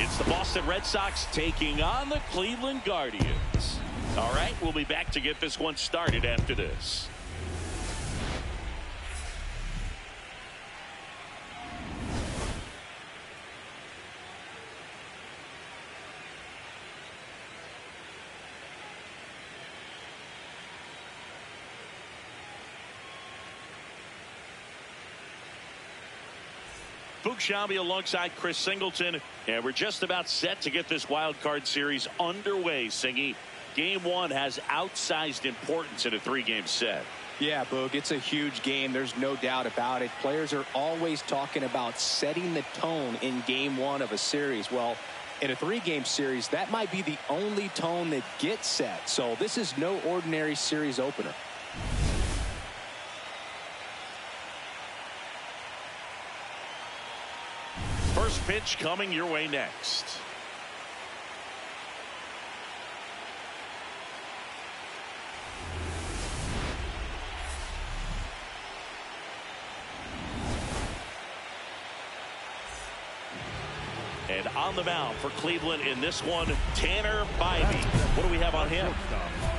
It's the Boston Red Sox taking on the Cleveland Guardians. All right, we'll be back to get this one started after this. Boog Sciambi alongside Chris Singleton, and we're just about set to get this wild card series underway. Singy, game one has outsized importance in a three-game set. Yeah, Boog, it's a huge game. There's no doubt about it. Players are always talking about setting the tone in game one of a series. Well, in a three-game series, that might be the only tone that gets set. So this is no ordinary series opener. First pitch coming your way next. And on the mound for Cleveland in this one, Tanner Bybee. What do we have on him?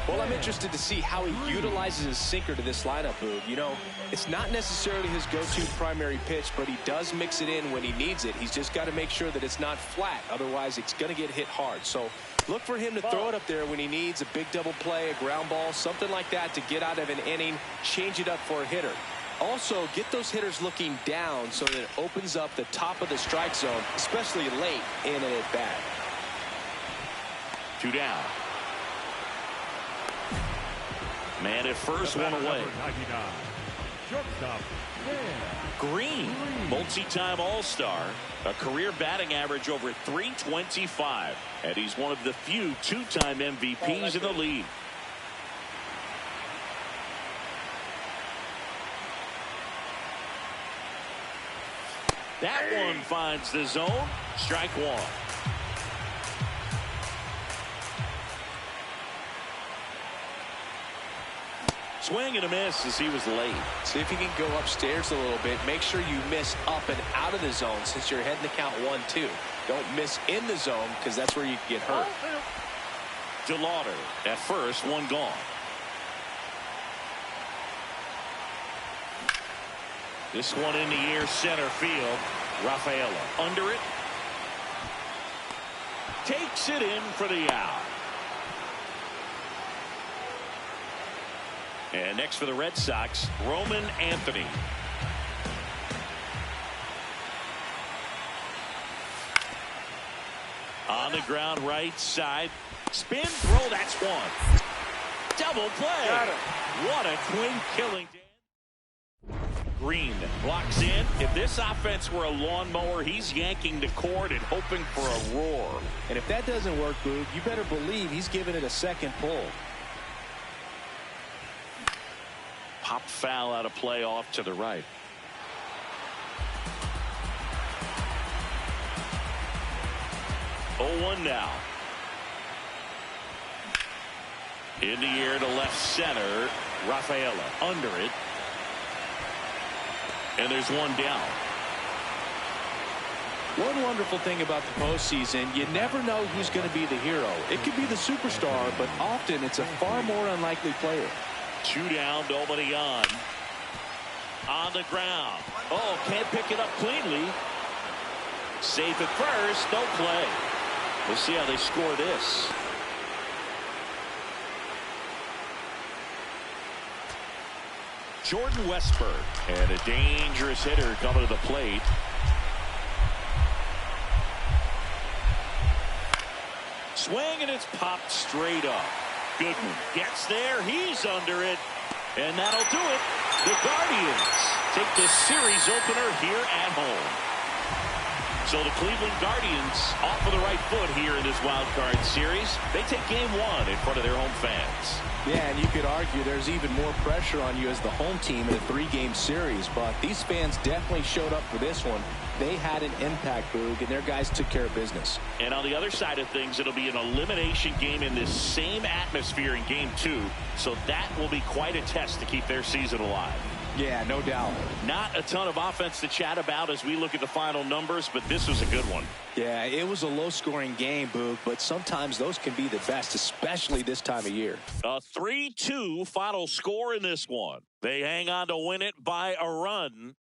Well, I'm interested to see how he utilizes his sinker to this lineup, Boog. You know, it's not necessarily his go-to primary pitch, but he does mix it in when he needs it. He's just got to make sure that it's not flat. Otherwise, it's going to get hit hard. So look for him to throw it up there when he needs a big double play, a ground ball, something like that to get out of an inning, change it up for a hitter. Also, get those hitters looking down so that it opens up the top of the strike zone, especially late in an at-bat. 2 down. Man at first, one away. Green, multi-time All-Star, a career batting average over .325, and he's one of the few two-time MVPs in the league. That one finds the zone. Strike one. Swing and a miss as he was late. See if you can go upstairs a little bit. Make sure you miss up and out of the zone since you're heading to count 1-2. Don't miss in the zone because that's where you can get hurt. DeLauder at first, one gone. This one in the air, center field. Rafaela under it. Takes it in for the out. And next for the Red Sox, Roman Anthony. On the ground right side. Spin throw, that's one. Double play. What a clean killing. Green blocks in. If this offense were a lawnmower, he's yanking the cord and hoping for a roar. And if that doesn't work, Boog, you better believe he's giving it a second pull. Pop foul out of play off to the right. Oh, 1 now. In the air to left center. Rafaela under it. And there's one down. One wonderful thing about the postseason, you never know who's going to be the hero. It could be the superstar, but often it's a far more unlikely player. 2 down, nobody on. On the ground. Oh, can't pick it up cleanly. Safe at first, no play. We'll see how they score this. Jordan Westburg, and a dangerous hitter coming to the plate. Swing, and it's popped straight up. Goodman gets there. He's under it. And that'll do it. The Guardians take the series opener here at home. So the Cleveland Guardians off of the right foot here in this wild card series. They take game one in front of their home fans. Yeah, and you could argue there's even more pressure on you as the home team in a three-game series, but these fans definitely showed up for this one. They had an impact, Boog, and their guys took care of business. And on the other side of things, it'll be an elimination game in this same atmosphere in game two, so that will be quite a test to keep their season alive. Yeah, no doubt. Not a ton of offense to chat about as we look at the final numbers, but this was a good one. Yeah, it was a low-scoring game, Boog, but sometimes those can be the best, especially this time of year. A 3-2 final score in this one. They hang on to win it by a run.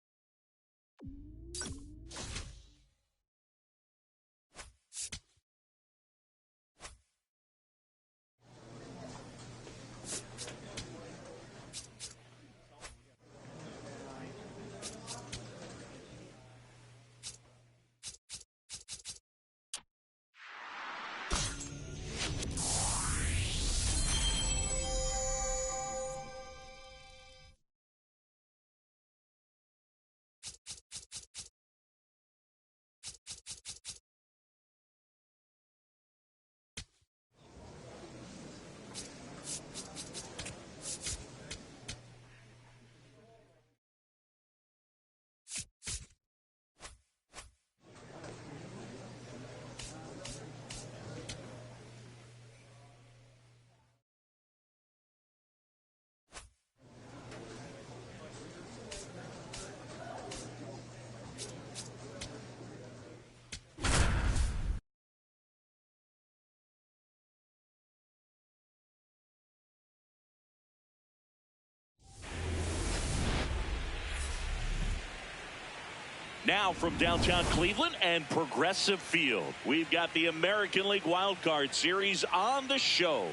Now from downtown Cleveland and Progressive Field, we've got the American League Wild Card Series on the show.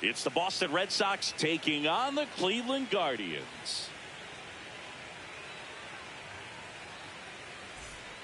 It's the Boston Red Sox taking on the Cleveland Guardians.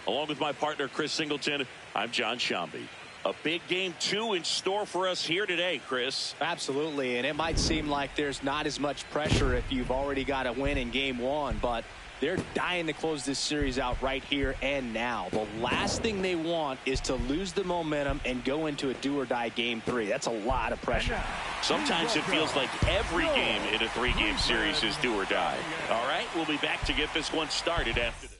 Along with my partner, Chris Singleton, I'm John Shambi. A big game 2 in store for us here today, Chris. Absolutely, and it might seem like there's not as much pressure if you've already got a win in game 1, but they're dying to close this series out right here and now. The last thing they want is to lose the momentum and go into a do-or-die game 3. That's a lot of pressure. Sometimes it feels like every game in a 3-game series is do or die. All right, we'll be back to get this one started after this.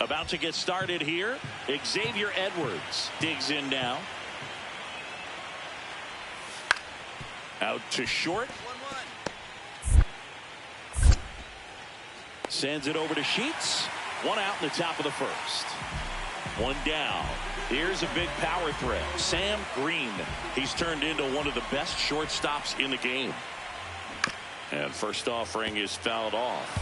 About to get started here. Xavier Edwards digs in now. Out to short. Sends it over to Sheets. One out in the top of the first. One down. Here's a big power threat. Sam Green. He's turned into one of the best shortstops in the game. And first offering is fouled off.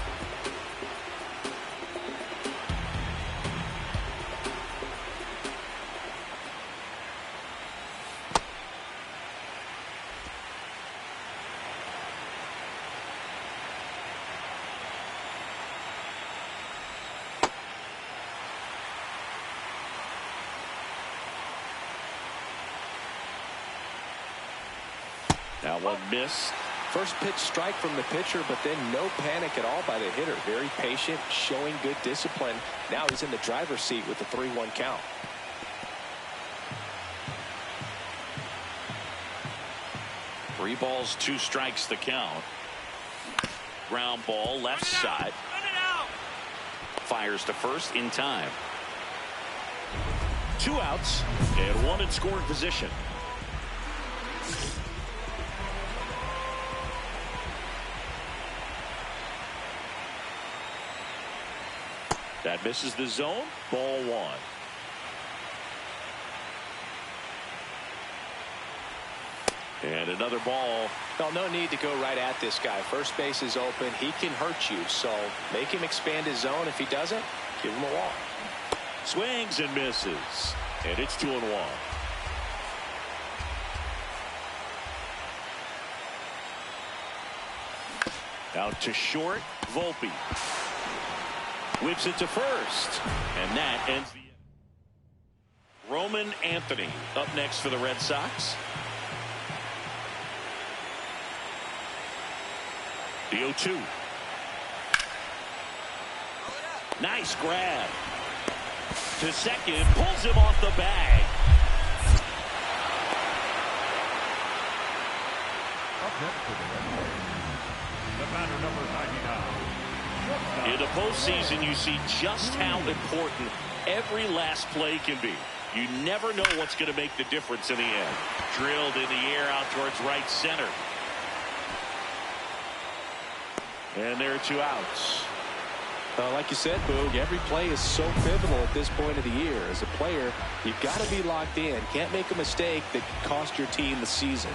Now one miss. First pitch strike from the pitcher, but then no panic at all by the hitter. Very patient, showing good discipline. Now he's in the driver's seat with the 3-1 count. Three balls, 2 strikes the count. Ground ball left side. Fires to first in time. 2 outs and 1 in scoring position. That misses the zone. Ball 1. And another ball. Well, no need to go right at this guy. First base is open. He can hurt you. So make him expand his zone. If he doesn't, give him a walk. Swings and misses. And it's 2-1. Out to short. Volpe. Whips it to first. And that ends the inning. Roman Anthony up next for the Red Sox. The 0-2. Nice grab. To second. Pulls him off the bag. The batter, number 99. In the postseason, you see just how important every last play can be. You never know what's going to make the difference in the end. Drilled in the air out towards right center. And there are 2 outs. Like you said, Boog, every play is so pivotal at this point of the year. As a player, you've got to be locked in. Can't make a mistake that could cost your team the season.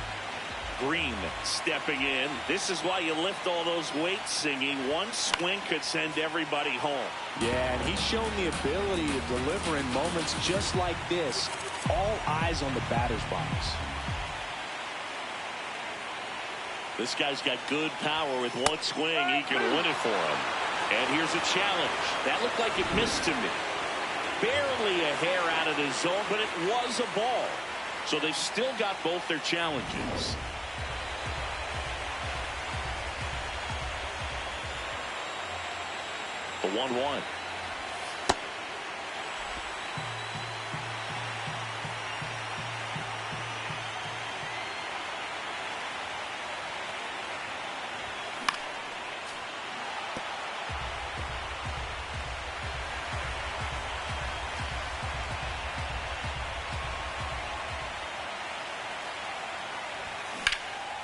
Green stepping in. This is why you lift all those weights, singing. One swing could send everybody home. Yeah, and he's shown the ability to deliver in moments just like this. All eyes on the batter's box. This guy's got good power. With one swing, he can win it for him. And here's a challenge. That looked like it missed to me. Barely a hair out of the zone, but it was a ball. So they've still got both their challenges. The 1-1.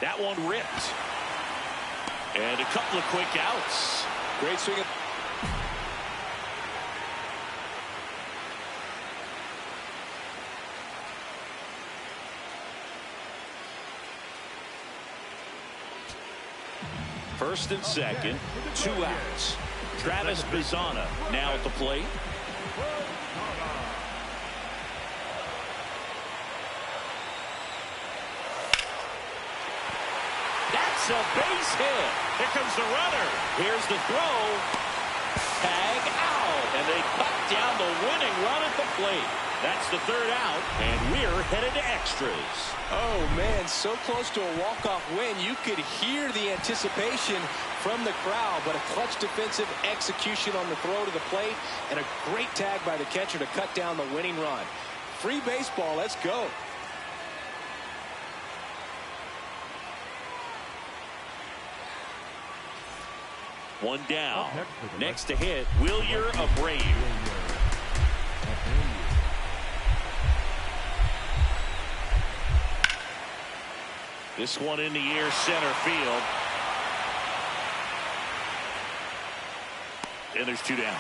That one ripped. And a couple of quick outs. Great swing. First and second, 2 outs. Travis Bazzana now at the plate. That's a base hit. Here comes the runner. Here's the throw. Tag out. And they cut down the winning run at the plate. That's the 3rd out, and we're headed to extras. Oh, man, so close to a walk-off win. You could hear the anticipation from the crowd, but a clutch defensive execution on the throw to the plate and a great tag by the catcher to cut down the winning run. Free baseball, let's go. One down. Next to hit, Wilyer Abreu. This one in the air, center field. And there's 2 down.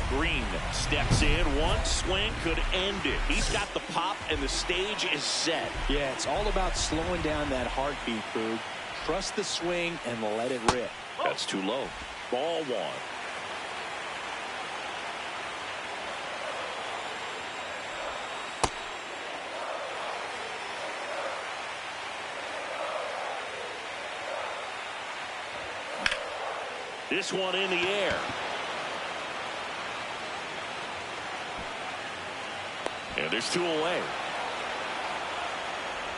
Green steps in. One swing could end it. He's got the pop, and the stage is set. Yeah, it's all about slowing down that heartbeat, Boog. Trust the swing and let it rip. That's too low. Ball 1. This one in the air. And there's 2 away.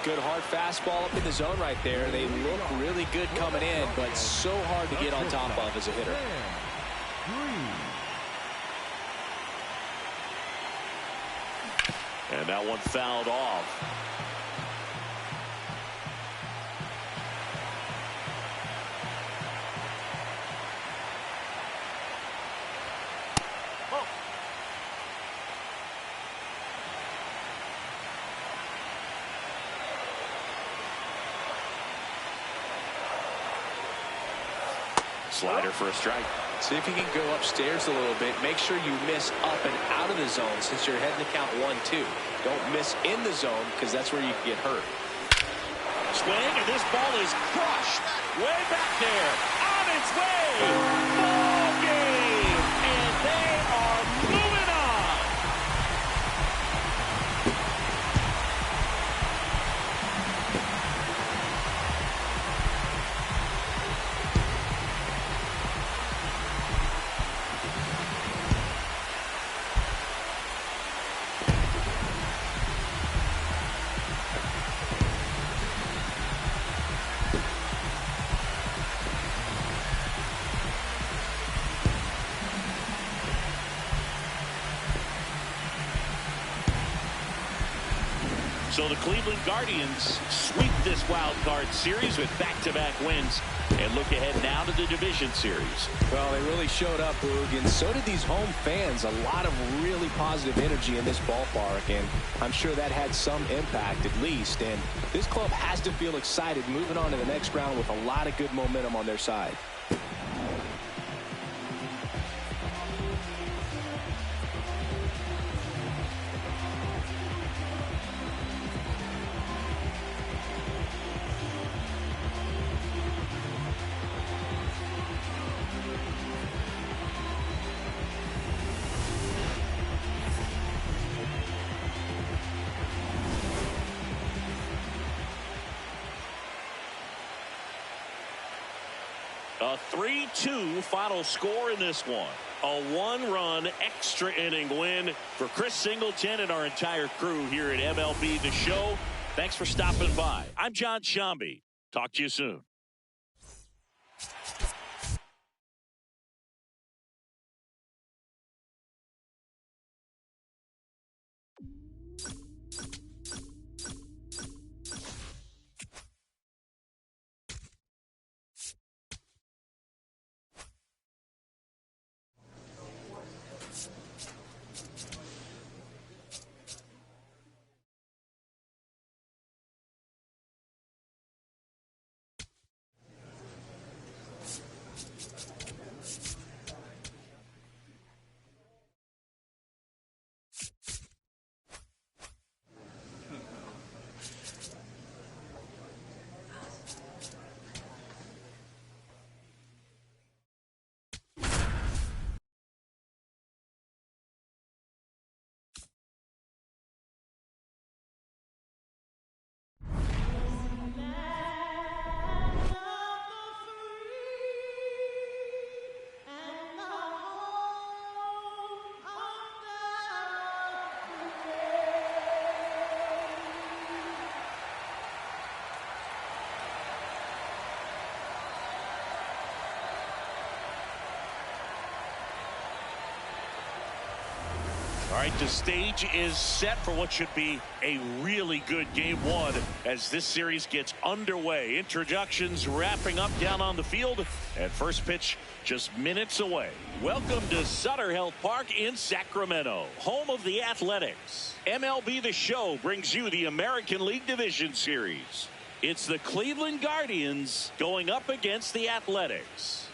Good hard fastball up in the zone right there. They look really good coming in, but so hard to get on top of as a hitter. And that one fouled off. Slider for a strike. See if you can go upstairs a little bit. Make sure you miss up and out of the zone since you're heading to count 1-2. Don't miss in the zone because that's where you can get hurt. Swing, and this ball is crushed way back there on its way. Ball game, and they are moving on. So the Cleveland Guardians sweep this wild card series with back-to-back wins. And look ahead now to the division series. Well, they really showed up, Boog, and so did these home fans. A lot of really positive energy in this ballpark, and I'm sure that had some impact at least. And this club has to feel excited moving on to the next round with a lot of good momentum on their side. A 3-2 final score in this one. A one-run extra inning win for Chris Singleton and our entire crew here at MLB The Show. Thanks for stopping by. I'm John Shambi. Talk to you soon. All right, the stage is set for what should be a really good game one as this series gets underway. Introductions wrapping up down on the field, and first pitch just minutes away. Welcome to Sutter Health Park in Sacramento, home of the Athletics. MLB The Show brings you the American League Division Series. It's the Cleveland Guardians going up against the Athletics.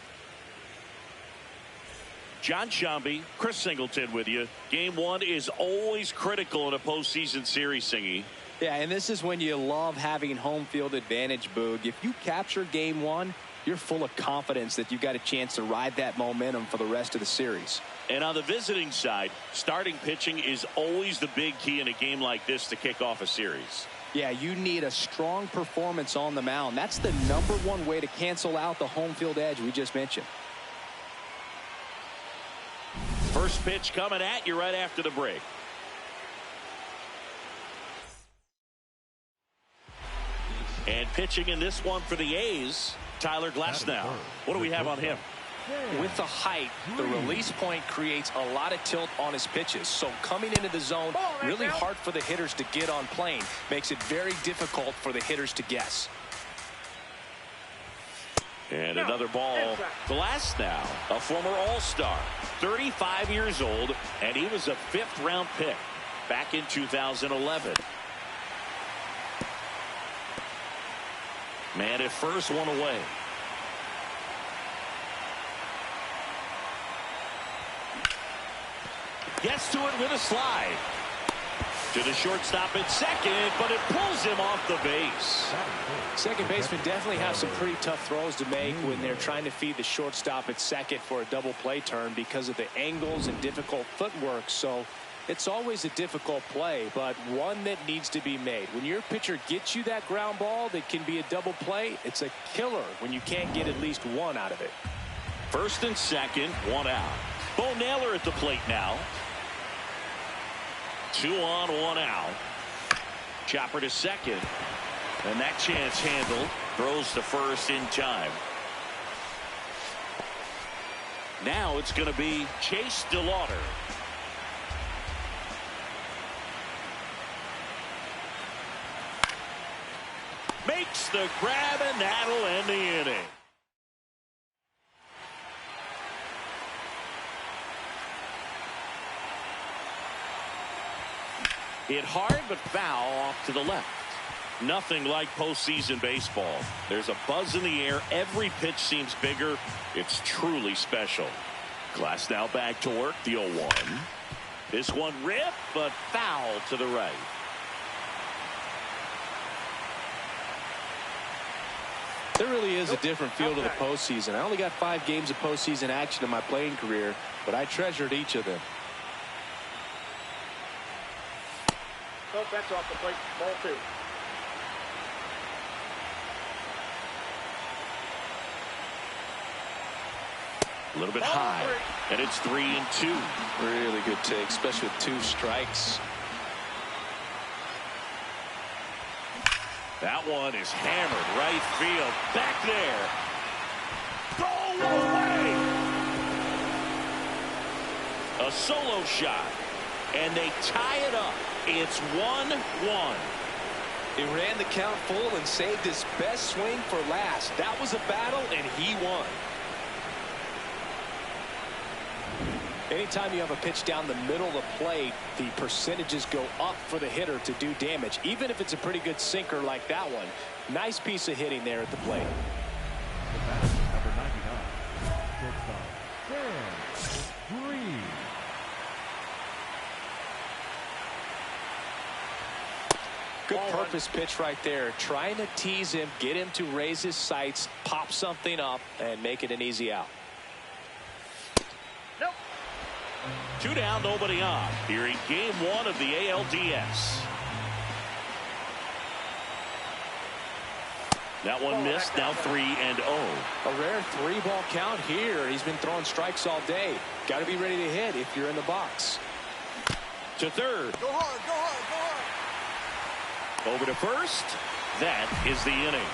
John Shambi, Chris Singleton with you. Game one is always critical in a postseason series, Singy. Yeah, and this is when you love having home field advantage, Boog. If you capture game one, you're full of confidence that you've got a chance to ride that momentum for the rest of the series. And on the visiting side, starting pitching is always the big key in a game like this to kick off a series. Yeah, you need a strong performance on the mound. That's the #1 way to cancel out the home field edge we just mentioned. First pitch coming at you right after the break. And pitching in this one for the A's, Tyler Glasnow. What do we have on him? With the height, the release point creates a lot of tilt on his pitches. So coming into the zone, really hard for the hitters to get on plane. Makes it very difficult for the hitters to guess. And another ball. Glasnow, a former All-Star, 35 years old, and he was a 5th-round pick back in 2011. Man at first, one away. Gets to it with a slide. To the shortstop at second, but it pulls him off the base. Second basemen definitely have some pretty tough throws to make when they're trying to feed the shortstop at second for a double play turn because of the angles and difficult footwork. So it's always a difficult play, but one that needs to be made. When your pitcher gets you that ground ball that can be a double play, it's a killer when you can't get at least one out of it. First and second, one out. Bo Naylor at the plate now. 2 on, 1 out. Chopper to second. And that chance handled. Throws to first in time. Now it's going to be Chase DeLauder. Makes the grab, and that'll end the inning. Hit hard, but foul off to the left. Nothing like postseason baseball. There's a buzz in the air. Every pitch seems bigger. It's truly special. Glass now back to work. The 0-1. This one ripped, but foul to the right. There really is a different feel to the postseason. I only got 5 games of postseason action in my playing career, but I treasured each of them. So that's off the plate. Ball 2. A little bit high, and it's 3-2. Really good take, especially with 2 strikes. That one is hammered right field. Back there. Throw away. A solo shot, and they tie it up. It's 1-1. He ran the count full and saved his best swing for last. That was a battle, and he won. Anytime you have a pitch down the middle of the plate, the percentages go up for the hitter to do damage, even if it's a pretty good sinker like that one. Nice piece of hitting there at the plate. The batter, number 99, Sam Green. Good purpose pitch right there. Trying to tease him, get him to raise his sights, pop something up, and make it an easy out. 2 down, nobody on. Here in game 1 of the ALDS. That one missed. Now 3-0. A rare 3-ball count here. He's been throwing strikes all day. Got to be ready to hit if you're in the box. To third. Go hard, go hard, go hard. Over to first. That is the inning.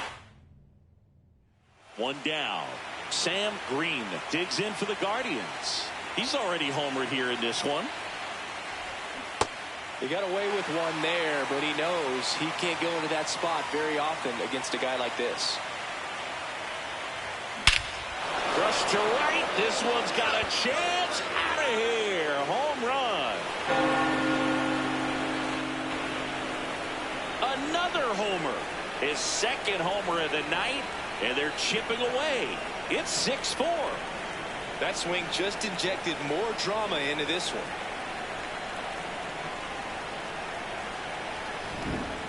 1 down. Sam Green digs in for the Guardians. He's already homered here in this one. He got away with one there, but he knows he can't go into that spot very often against a guy like this. Rush to right. This one's got a chance. Out of here. Home run. Another homer. His second homer of the night, and they're chipping away. It's 6-4. That swing just injected more drama into this one.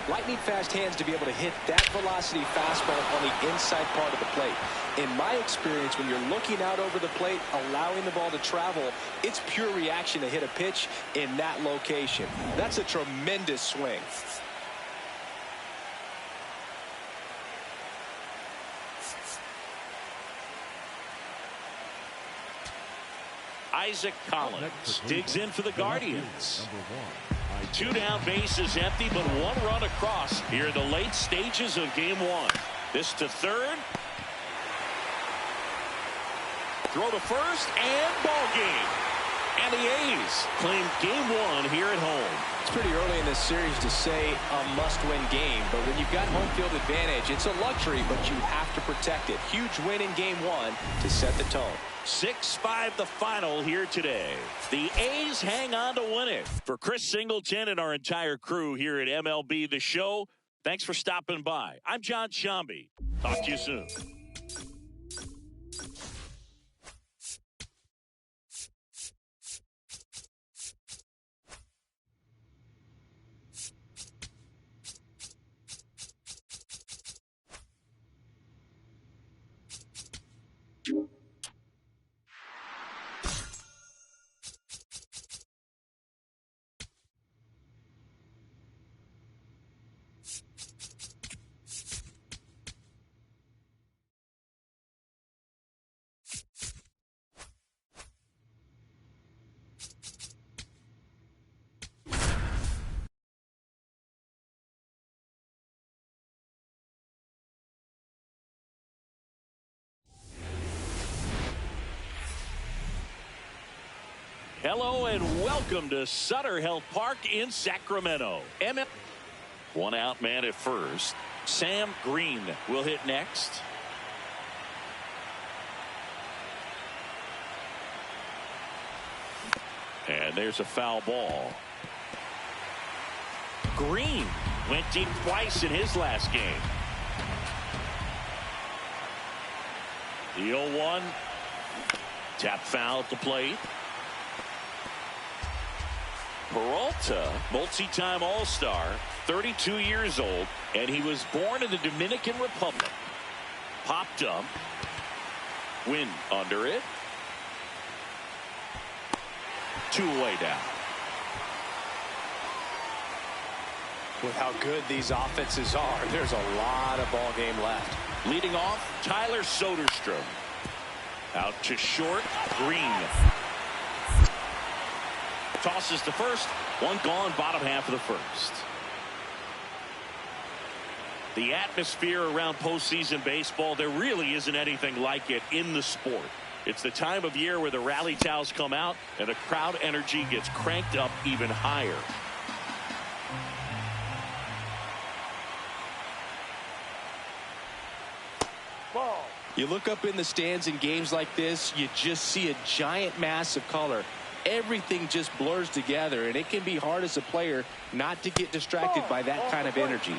Lightning fast hands to be able to hit that velocity fastball on the inside part of the plate. In my experience, when you're looking out over the plate, allowing the ball to travel, it's pure reaction to hit a pitch in that location. That's a tremendous swing. Isaac Collins digs in for the Guardians. 2 down, bases empty, but 1 run across here in the late stages of game 1. This to third. Throw to first, and ball game. And the A's claim game 1 here at home. It's pretty early in this series to say a must-win game, but when you've got home field advantage, it's a luxury, but you have to protect it. Huge win in game 1 to set the tone. 6-5 the final here today. The A's hang on to win it. For Chris Singleton and our entire crew here at MLB The Show, thanks for stopping by. I'm John Shambi. Talk to you soon. Hello and welcome to Sutter Health Park in Sacramento. 1 out man at first. Sam Green will hit next. And there's a foul ball. Green went deep twice in his last game. The 0-1. Tap foul at the plate. Peralta, multi-time All-Star, 32 years old, and he was born in the Dominican Republic. Popped up. Win under it. 2 away down. With how good these offenses are, there's a lot of ball game left. Leading off, Tyler Soderstrom. Out to short, Green. Tosses to first. One gone, bottom half of the first. The atmosphere around postseason baseball, there really isn't anything like it in the sport. It's the time of year where the rally towels come out and the crowd energy gets cranked up even higher. Ball. You look up in the stands in games like this, you just see a giant mass of color. Everything just blurs together, and it can be hard as a player not to get distracted by that kind of energy.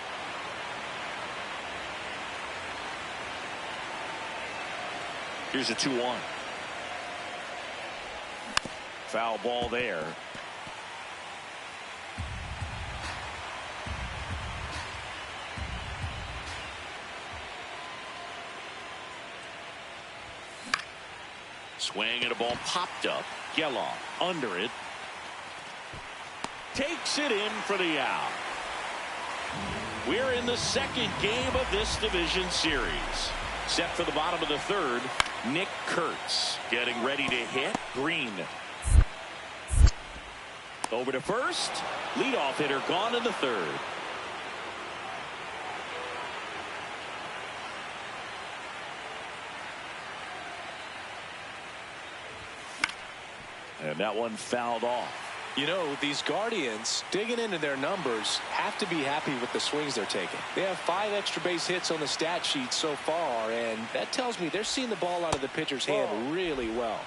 Here's a 2-1. Foul ball there. Swing and a ball popped up. Geloff under it. Takes it in for the out. We're in the second game of this division series. Set for the bottom of the third. Nick Kurtz getting ready to hit. Green. Over to first. Leadoff hitter gone in the third. And that one fouled off. You know, these Guardians, digging into their numbers, have to be happy with the swings they're taking. They have 5 extra base hits on the stat sheet so far, and that tells me they're seeing the ball out of the pitcher's hand really well.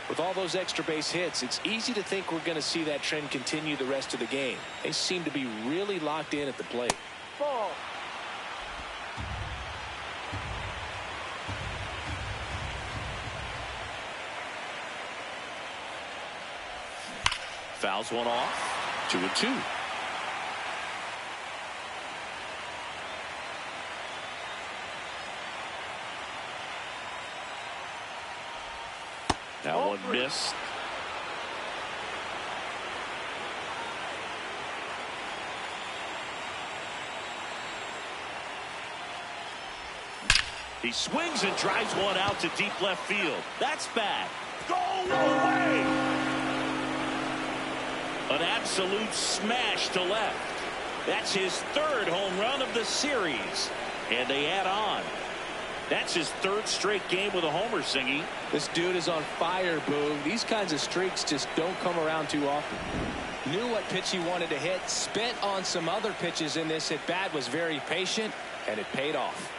With all those extra base hits, it's easy to think we're going to see that trend continue the rest of the game. They seem to be really locked in at the plate. Ball. Fouls one off. 2-2. That one missed. He swings and drives one out to deep left field. That's bad. Go away! An absolute smash to left. That's his 3rd home run of the series. And they add on. That's his 3rd straight game with a homer, Singy. This dude is on fire, Boog. These kinds of streaks just don't come around too often. Knew what pitch he wanted to hit. Spent on some other pitches in this at bat. Was very patient, and it paid off.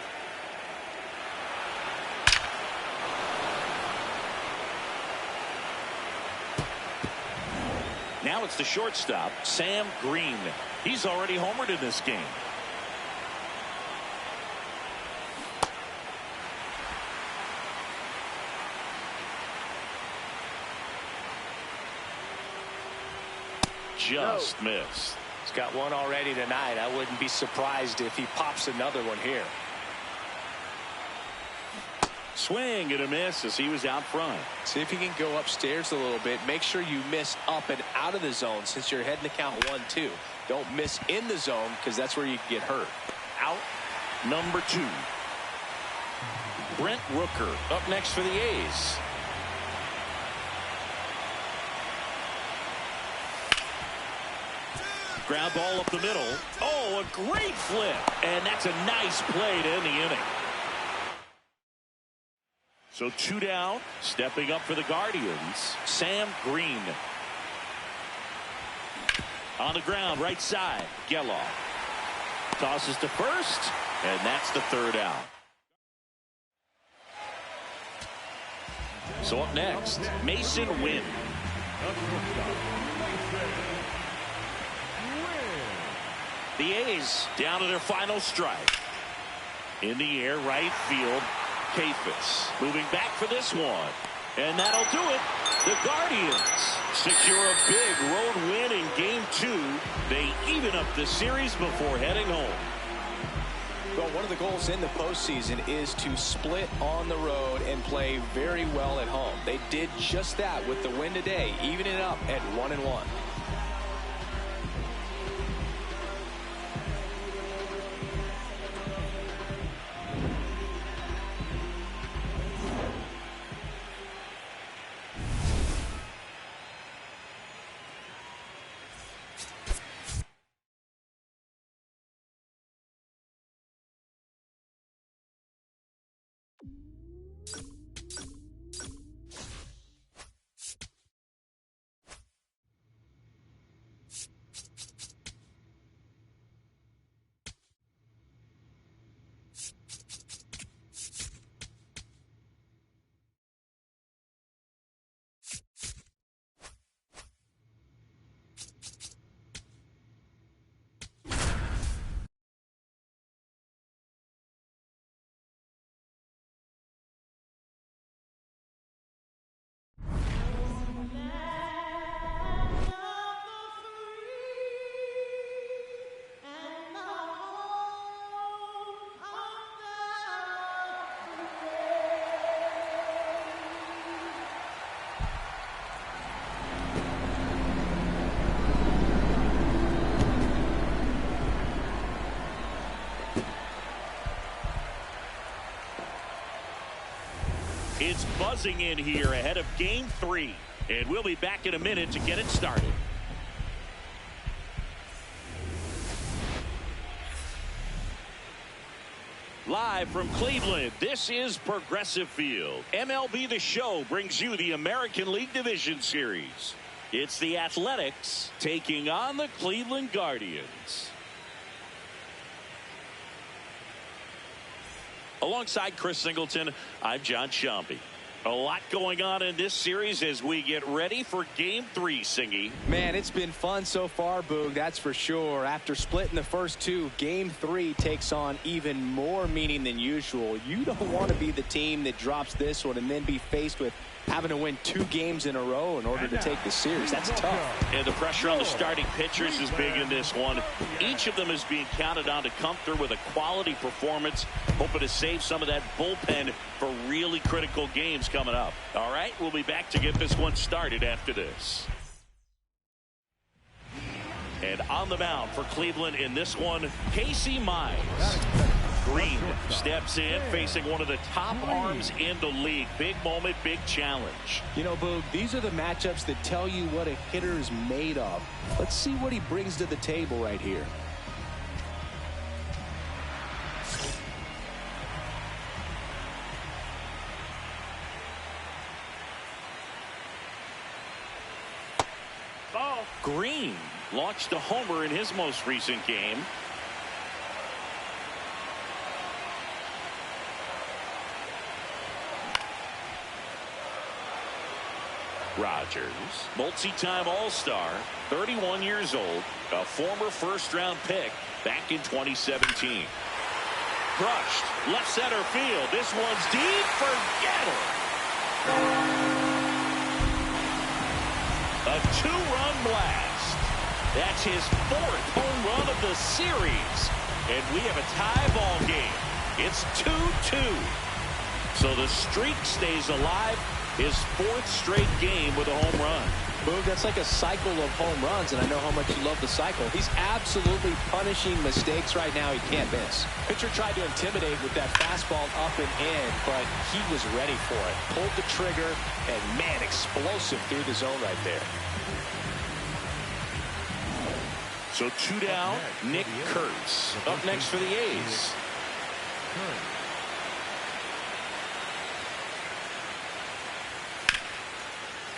Now it's the shortstop, Sam Green. He's already homered in this game. Just missed. He's got one already tonight. I wouldn't be surprised if he pops another one here. Swing and a miss as he was out front. See if you can go upstairs a little bit. Make sure you miss up and out of the zone since you're heading to count 1-2. Don't miss in the zone because that's where you can get hurt. Out number 2. Brent Rooker up next for the A's. Ground ball up the middle. Oh, a great flip. And that's a nice play to end the inning. So 2 down. Stepping up for the Guardians, Sam Green. On the ground, right side. Geloff tosses to first, and that's the 3rd out. So up next, Mason Wynn. The A's down to their final strike. In the air, right field. Kafis moving back for this one. And that'll do it. The Guardians secure a big road win in Game 2. They even up the series before heading home. Well, one of the goals in the postseason is to split on the road and play very well at home. They did just that with the win today, evening it up at 1-1. It's buzzing in here ahead of Game 3. And we'll be back in a minute to get it started. Live from Cleveland, this is Progressive Field. MLB The Show brings you the American League Division Series. It's the Athletics taking on the Cleveland Guardians. Alongside Chris Singleton, I'm John Shambi. A lot going on in this series as we get ready for Game 3, Singy. Man, it's been fun so far, Boog, that's for sure. After splitting the first two, Game 3 takes on even more meaning than usual. You don't want to be the team that drops this one and then be faced with having to win 2 games in a row in order to take the series. That's tough. And the pressure on the starting pitchers is big in this one. Each of them is being counted on to come through with a quality performance, hoping to save some of that bullpen for really critical games coming up. All right, we'll be back to get this one started after this. And on the mound for Cleveland in this one, Casey Mize. Green steps in, facing one of the top arms in the league. Big moment, big challenge. You know, Boog, these are the matchups that tell you what a hitter is made of. Let's see what he brings to the table right here. Green launched a homer in his most recent game. Rogers, multi-time All-Star, 31 years old, a former first-round pick back in 2017. Crushed, left center field. This one's deep, forget it. A 2-run blast. That's his 4th home run of the series. And we have a tie ball game. It's 2-2. So the streak stays alive. His 4th straight game with a home run. Boog, that's like a cycle of home runs, and I know how much you love the cycle. He's absolutely punishing mistakes right now he can't miss. Pitcher tried to intimidate with that fastball up and in, but he was ready for it. Pulled the trigger, and man, explosive through the zone right there. So 2 down, Nick Kurtz up next for the A's.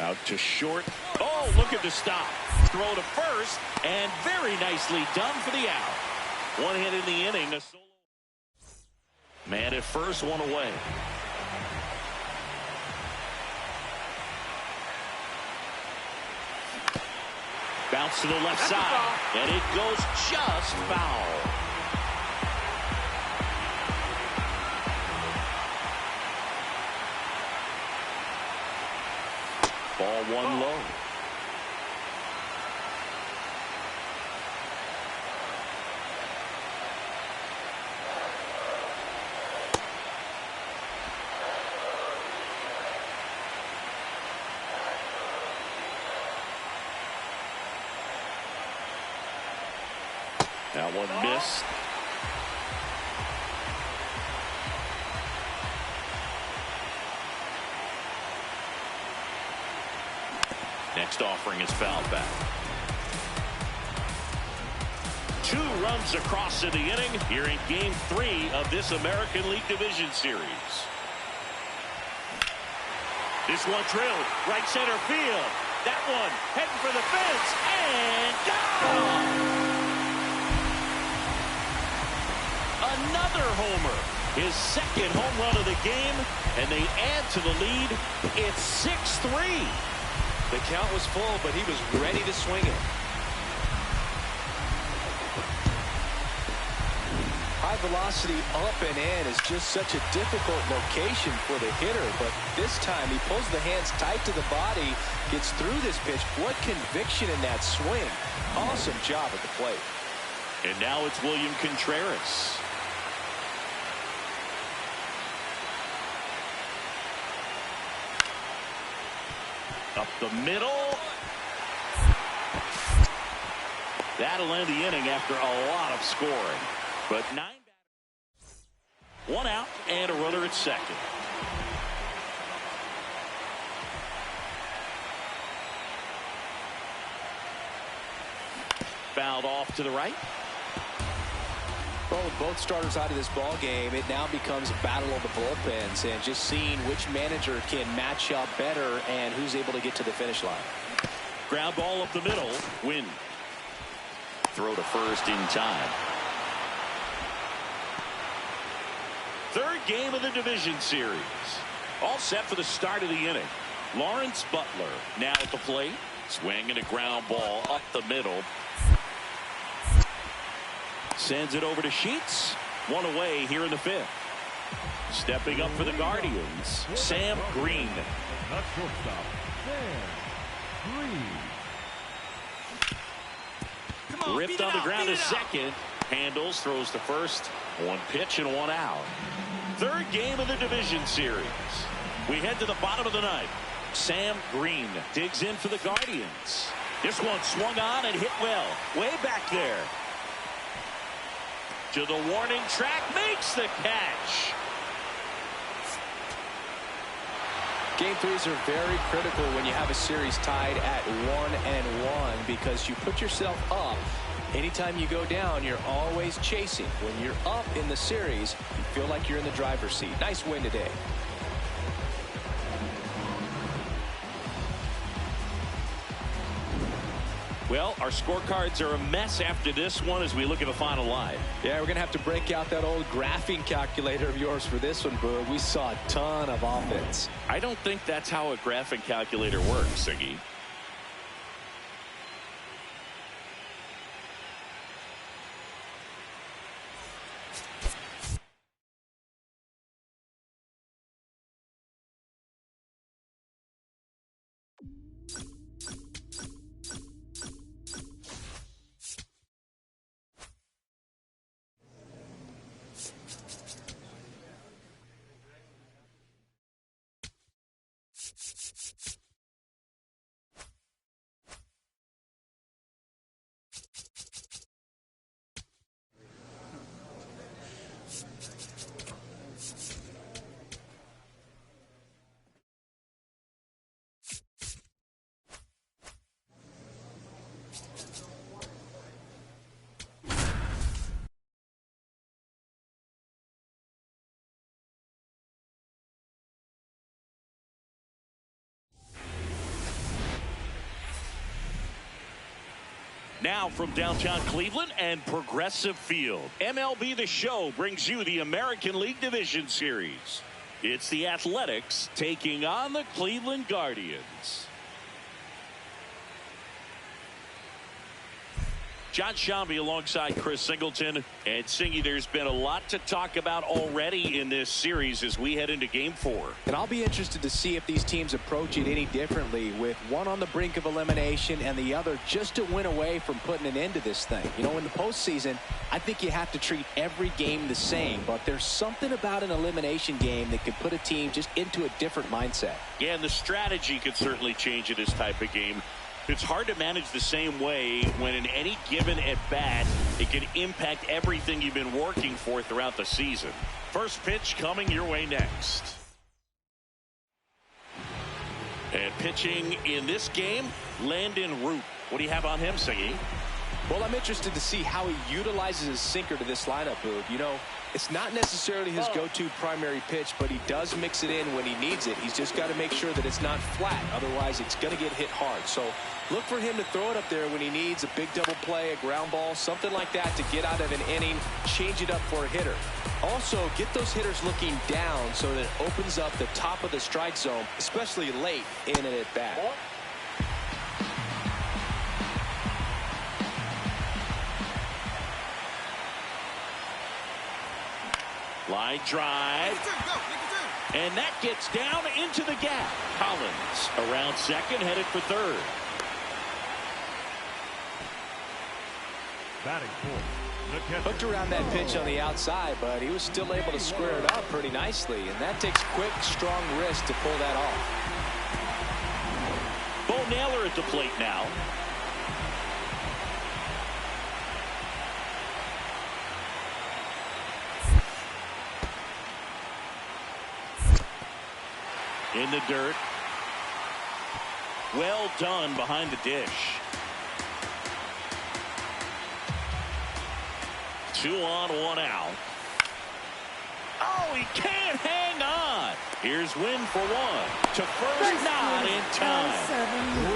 Out to short. Oh, look at the stop. Throw to first, and very nicely done for the out. 1 hit in the inning. A solo. Man at first, 1 away. Bounce to the left side, and it goes just foul. Ball one low. That one missed. Next offering is fouled back. 2 runs across in the inning here in Game 3 of this American League Division Series. This one drilled right center field. That one heading for the fence and gone. Another homer, his second home run of the game, and they add to the lead. It's 6-3. The count was full, but he was ready to swing it. High velocity up and in is just such a difficult location for the hitter, but this time he pulls the hands tight to the body, gets through this pitch. What conviction in that swing. Awesome job at the plate. And now it's William Contreras. Up the middle. That'll end the inning after a lot of scoring. But 9 batters. 1 out and a runner at second. Fouled off to the right. Well, with both starters out of this ball game, it now becomes a battle of the bullpens and just seeing which manager can match up better and who's able to get to the finish line. Ground ball up the middle. Win. Throw to first in time. 3rd game of the division series. All set for the start of the inning. Lawrence Butler now at the plate. Swinging a ground ball up the middle. Sends it over to Sheets. 1 away here in the 5th. Stepping up for the Guardians, Sam Green. Ripped on the ground to second. Handles, throws to first. 1 pitch and 1 out. 3rd game of the division series. We head to the bottom of the 9th. Sam Green digs in for the Guardians. This one swung on and hit well. Way back there. To the warning track, makes the catch. Game 3s are very critical when you have a series tied at 1-1 because you put yourself up. Anytime you go down, you're always chasing. When you're up in the series, you feel like you're in the driver's seat. Nice win today. Well, our scorecards are a mess after this one as we look at the final line. Yeah, we're going to have to break out that old graphing calculator of yours for this one, Boog. We saw a ton of offense. I don't think that's how a graphing calculator works, Siggy. Now from downtown Cleveland and Progressive Field, MLB The Show brings you the American League Division Series. It's the Athletics taking on the Cleveland Guardians. John Shambi alongside Chris Singleton. And Singy, there's been a lot to talk about already in this series as we head into Game 4. And I'll be interested to see if these teams approach it any differently, with one on the brink of elimination and the other just to win away from putting an end to this thing. You know, in the postseason, I think you have to treat every game the same, but there's something about an elimination game that could put a team just into a different mindset. Yeah, and the strategy could certainly change in this type of game. It's hard to manage the same way when in any given at-bat, it can impact everything you've been working for throughout the season. First pitch coming your way next. And pitching in this game, Landon Root. What do you have on him, Siggy? Well, I'm interested to see how he utilizes his sinker to this lineup, Boog. You know, it's not necessarily his go-to primary pitch, but he does mix it in when he needs it. He's just got to make sure that it's not flat. Otherwise, it's going to get hit hard. So look for him to throw it up there when he needs a big double play, a ground ball, something like that to get out of an inning, change it up for a hitter. Also, get those hitters looking down so that it opens up the top of the strike zone, especially late in an at-bat. Line drive. And that gets down into the gap. Collins around second, headed for third. Batting fourth. Hooked around that pitch on the outside, but he was still able to square it up pretty nicely. And that takes quick, strong wrist to pull that off. Bo Naylor at the plate now. In the dirt. Well done behind the dish. 2 on, 1 out. Oh, he can't hang on. Here's Wynn for 1. To first, not in time.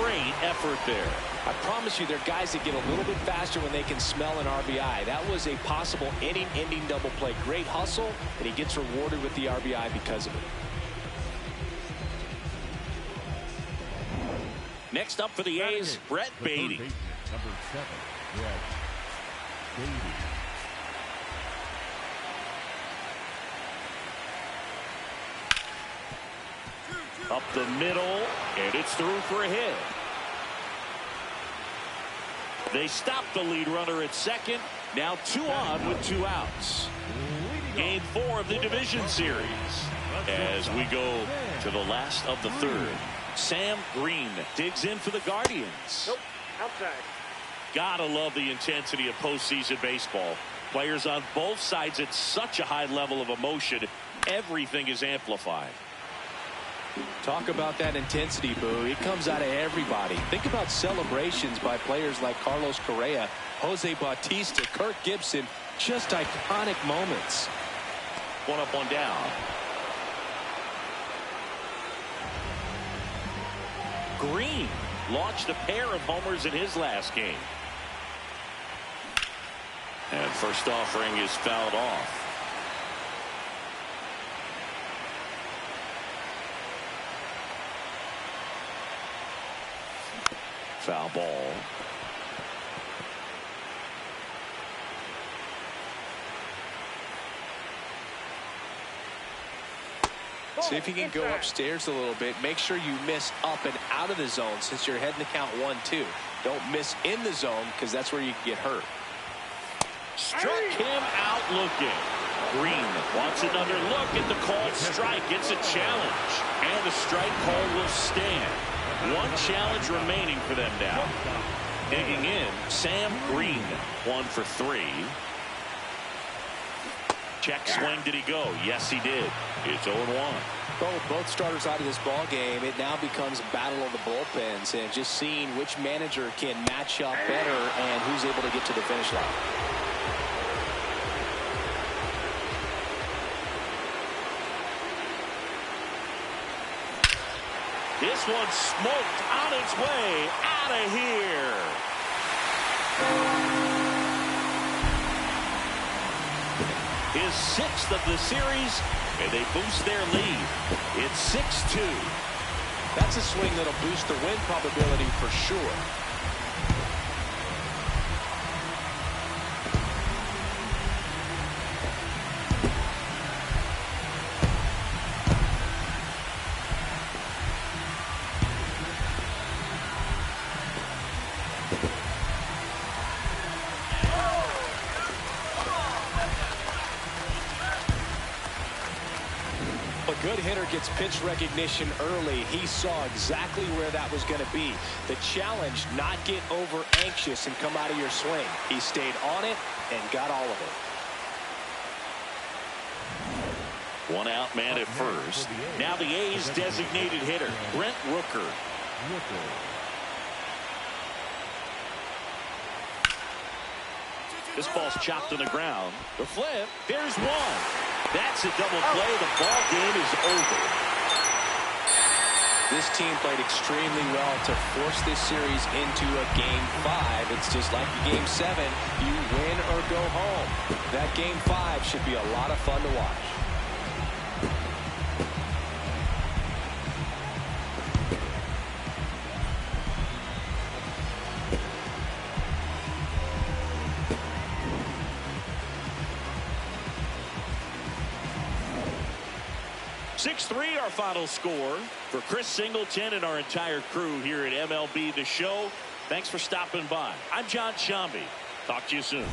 Great effort there. I promise you, there are guys that get a little bit faster when they can smell an RBI. That was a possible inning-ending double play. Great hustle, and he gets rewarded with the RBI because of it. Next up for the A's, Brett Beatty. Number 7, Brett Beatty. Up the middle, and it's through for a hit. They stop the lead runner at second. Now 2 on with 2 outs. Game 4 of the division series. As we go to the last of the third. Sam Green digs in for the Guardians. Nope, outside. Gotta love the intensity of postseason baseball. Players on both sides at such a high level of emotion. Everything is amplified. Talk about that intensity, Boo. It comes out of everybody. Think about celebrations by players like Carlos Correa, Jose Bautista, Kirk Gibson. Just iconic moments. 1 up, 1 down. Green launched a pair of homers in his last game. And first offering is fouled off. Foul ball. See if you can go upstairs a little bit. Make sure you miss up and out of the zone since you're heading to count 1-2. Don't miss in the zone because that's where you can get hurt. Struck him out looking. Green wants another look at the called strike. It's a challenge. And the strike call will stand. 1 challenge remaining for them now. Digging in, Sam Green, 1 for 3. Check swing, did he go? Yes, he did. It's 0-1. Well, with both starters out of this ball game, it now becomes a battle of the bullpens and just seeing which manager can match up better and who's able to get to the finish line. This one smoked on its way out of here. His 6th of the series, and they boost their lead. It's 6-2. That's a swing that'll boost the win probability for sure. a good hitter gets pitch recognition early, he saw exactly where that was going to be. The challenge, not get over anxious and come out of your swing. He stayed on it and got all of it. One out man at first. Now the A's designated hitter, Brent Rooker. This ball's chopped to the ground. The flip. There's one. That's a double play. The ball game is over. This team played extremely well to force this series into a Game 5. It's just like the Game 7. You win or go home. That Game 5 should be a lot of fun to watch. Our final score. For Chris Singleton and our entire crew here at MLB The Show, thanks for stopping by. I'm John Shambi. Talk to you soon.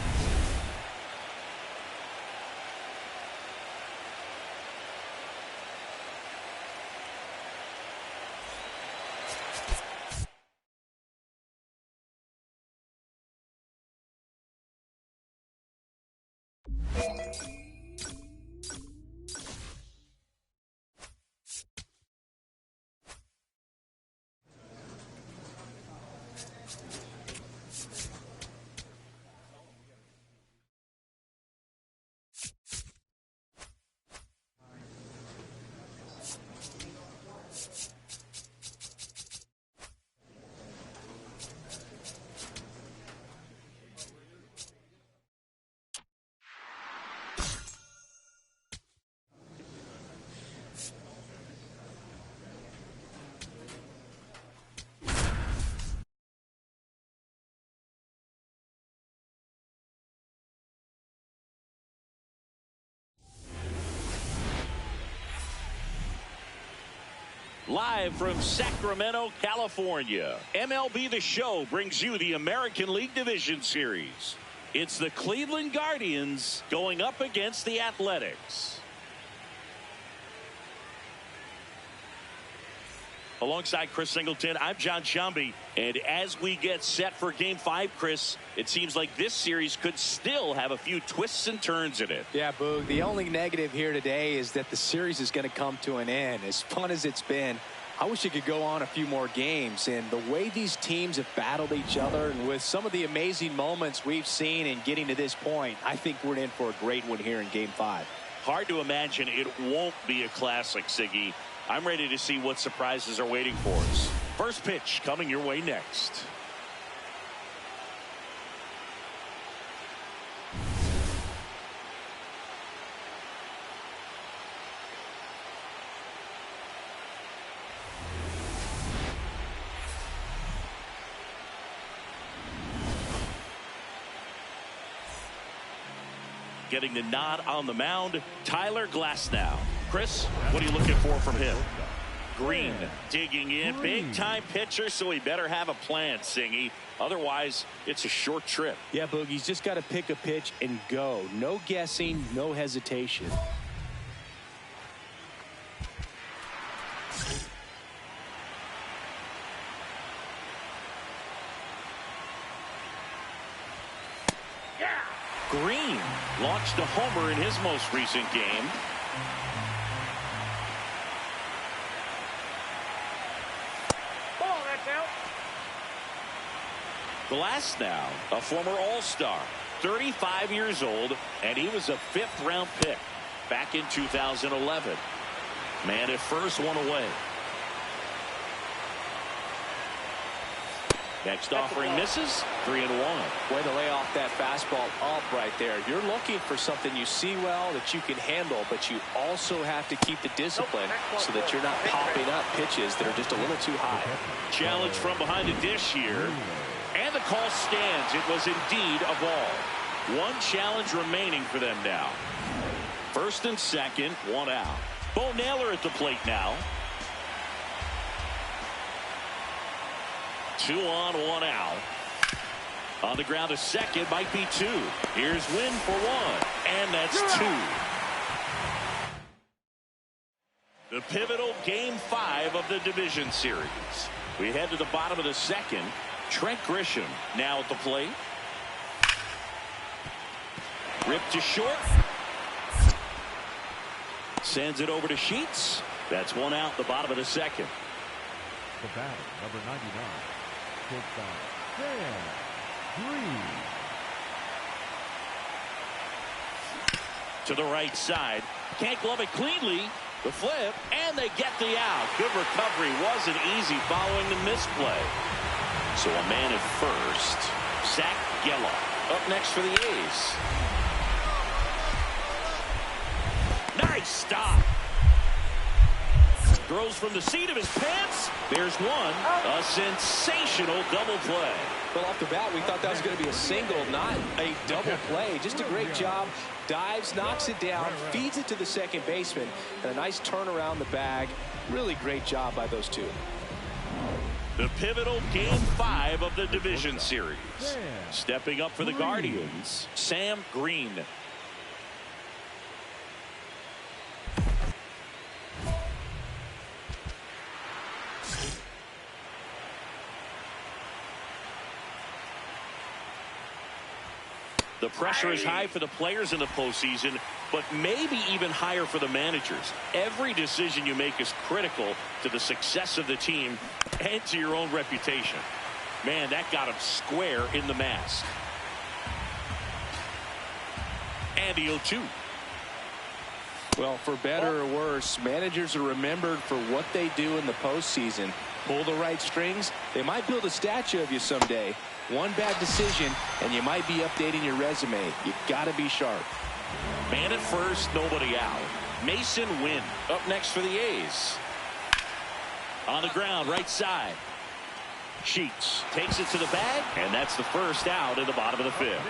Live from Sacramento, California, MLB The Show brings you the American League Division Series. It's the Cleveland Guardians going up against the Athletics. Alongside Chris Singleton, I'm John Shambi. And as we get set for Game 5, Chris, it seems like this series could still have a few twists and turns in it. Yeah, Boog, the only negative here today is that the series is going to come to an end. As fun as it's been, I wish it could go on a few more games. And the way these teams have battled each other, and with some of the amazing moments we've seen in getting to this point, I think we're in for a great one here in Game 5. Hard to imagine it won't be a classic, Siggy. I'm ready to see what surprises are waiting for us. First pitch coming your way next. Getting the nod on the mound, Tyler Glasnow. Chris, what are you looking for from him? Green digging in. Big time pitcher, so he better have a plan, Singy. Otherwise, it's a short trip. Yeah, Boogie's just got to pick a pitch and go. No guessing, no hesitation. Green launched a homer in his most recent game. Glasnow, a former All-Star, 35 years old, and he was a fifth-round pick back in 2011. Man at first, one away. Next offering misses, 3-1. Way to lay off that fastball up right there. You're looking for something you see well that you can handle, but you also have to keep the discipline so that you're not popping up pitches that are just a little too high. Challenge from behind the dish here. And the call stands. It was indeed a ball. One challenge remaining for them now. First and second, one out. Bo Naylor at the plate now. 2 on, 1 out. On the ground, a second, might be 2. Here's Wynn for 1, and that's 2. The pivotal Game 5 of the division series. We head to the bottom of the second. Trent Grisham now at the plate. Ripped to short. Sends it over to Sheets. That's one out the bottom of the second. The batter, number 99, shortstop, Sam Green. To the right side. Can't glove it cleanly. The flip, and they get the out. Good recovery. Wasn't easy following the misplay. So a man at first. Zach Geloff up next for the A's. Nice stop. Throws from the seat of his pants. There's one. A sensational double play. Well, off the bat, we thought that was going to be a single, not a double play. Just a great job. Dives, knocks it down, feeds it to the second baseman, and a nice turn around the bag. Really great job by those two. The pivotal Game 5 of the division series. Stepping up for the Guardians, Sam Green. The pressure is high for the players in the postseason, but maybe even higher for the managers. Every decision you make is critical to the success of the team and to your own reputation. Man, that got him square in the mask. And the 0-2. Well, for better or worse, managers are remembered for what they do in the postseason. Pull the right strings, they might build a statue of you someday. One bad decision, and you might be updating your resume. You got to be sharp. Man at first, nobody out. Mason Wynn up next for the A's. On the ground, right side. Sheets takes it to the bag, and that's the first out in the bottom of the fifth.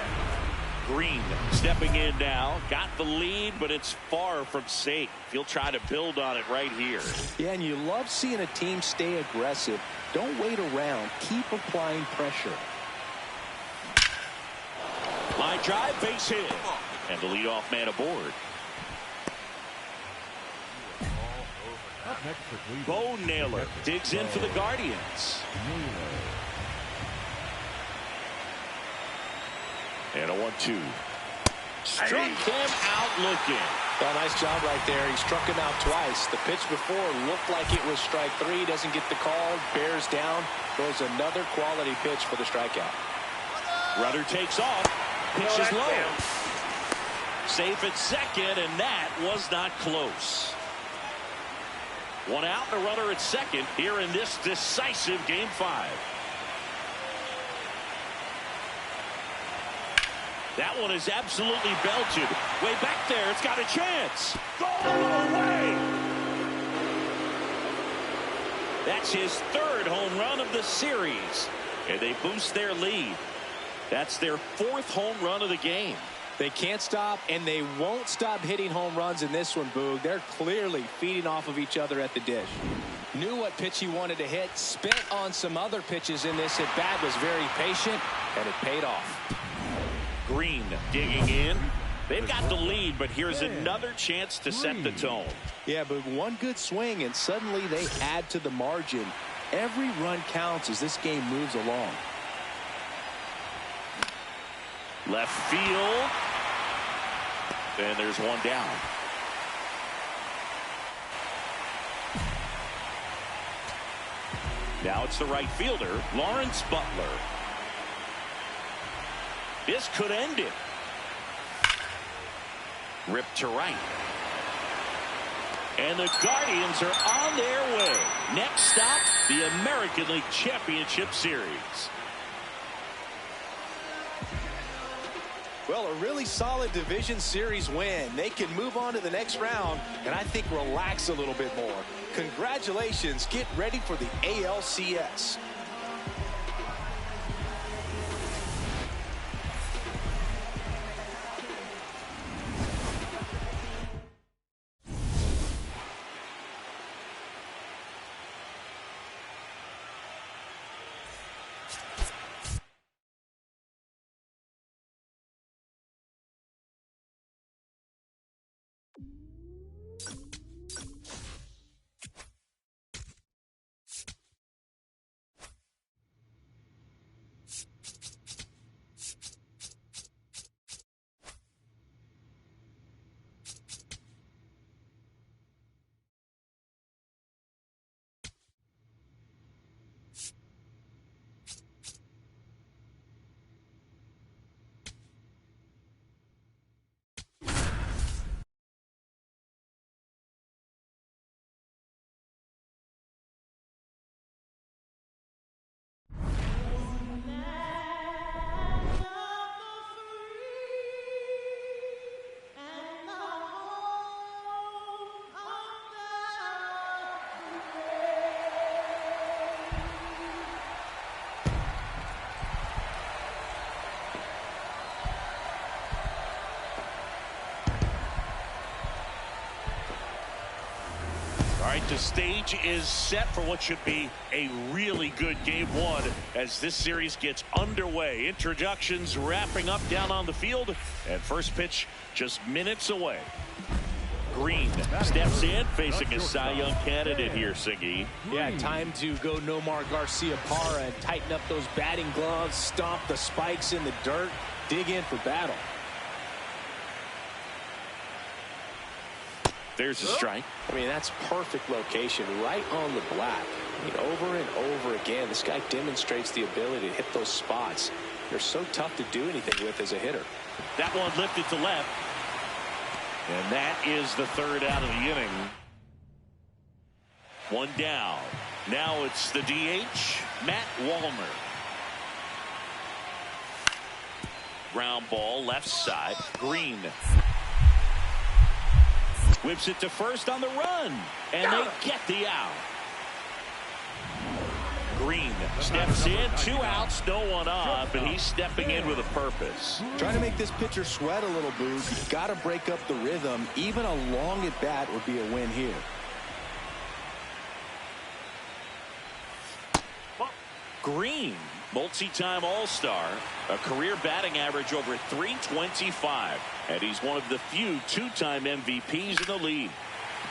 Green stepping in now. Got the lead, but it's far from safe. He'll try to build on it right here. Yeah, and you love seeing a team stay aggressive. Don't wait around. Keep applying pressure. Line drive, base hit. And the leadoff man aboard. Up next for Cleveland, Bo Naylor digs in for the Guardians. And a 1-2. Struck him out looking. Well, nice job right there. He struck him out twice. The pitch before looked like it was strike three. Doesn't get the call. Bears down. Throws another quality pitch for the strikeout. Rudder takes off. Pitch is low. Safe at second, and that was not close. One out and a runner at second here in this decisive Game 5. That one is absolutely belted. Way back there. It's got a chance. Going away. That's his third home run of the series. And they boost their lead. That's their fourth home run of the game. They can't stop, and they won't stop hitting home runs in this one, Boog. They're clearly feeding off of each other at the dish. Knew what pitch he wanted to hit, spent on some other pitches in this at-bat, was very patient, and it paid off. Green digging in. They've got the lead, but here's another chance to set the tone. Yeah, but one good swing, and suddenly they add to the margin. Every run counts as this game moves along. Left field. And there's one down. Now it's the right fielder, Lawrence Butler. This could end it. Ripped to right. And the Guardians are on their way. Next stop, the American League Championship Series. Well, a really solid division series win. They can move on to the next round and I think relax a little bit more. Congratulations. Get ready for the ALCS. The stage is set for what should be a really good game one as this series gets underway. Introductions wrapping up down on the field, and first pitch just minutes away. Green steps in, facing a Cy Young candidate here, Siggy. Yeah, time to go Nomar Garciaparra and tighten up those batting gloves, stomp the spikes in the dirt, dig in for battle. There's a strike. I mean, that's perfect location, right on the black. I mean, over and over again, this guy demonstrates the ability to hit those spots. They're so tough to do anything with as a hitter. That one lifted to left. And that is the third out of the inning. One down. Now it's the DH, Matt Wallner. Ground ball left side. Green whips it to first on the run, and they get the out. Green steps in, 2 outs, no one on, but he's stepping in with a purpose. Trying to make this pitcher sweat a little, Booth. You've got to break up the rhythm. Even a long at bat would be a win here. Green, multi-time All-Star, a career batting average over .325, and he's one of the few two-time MVPs in the league.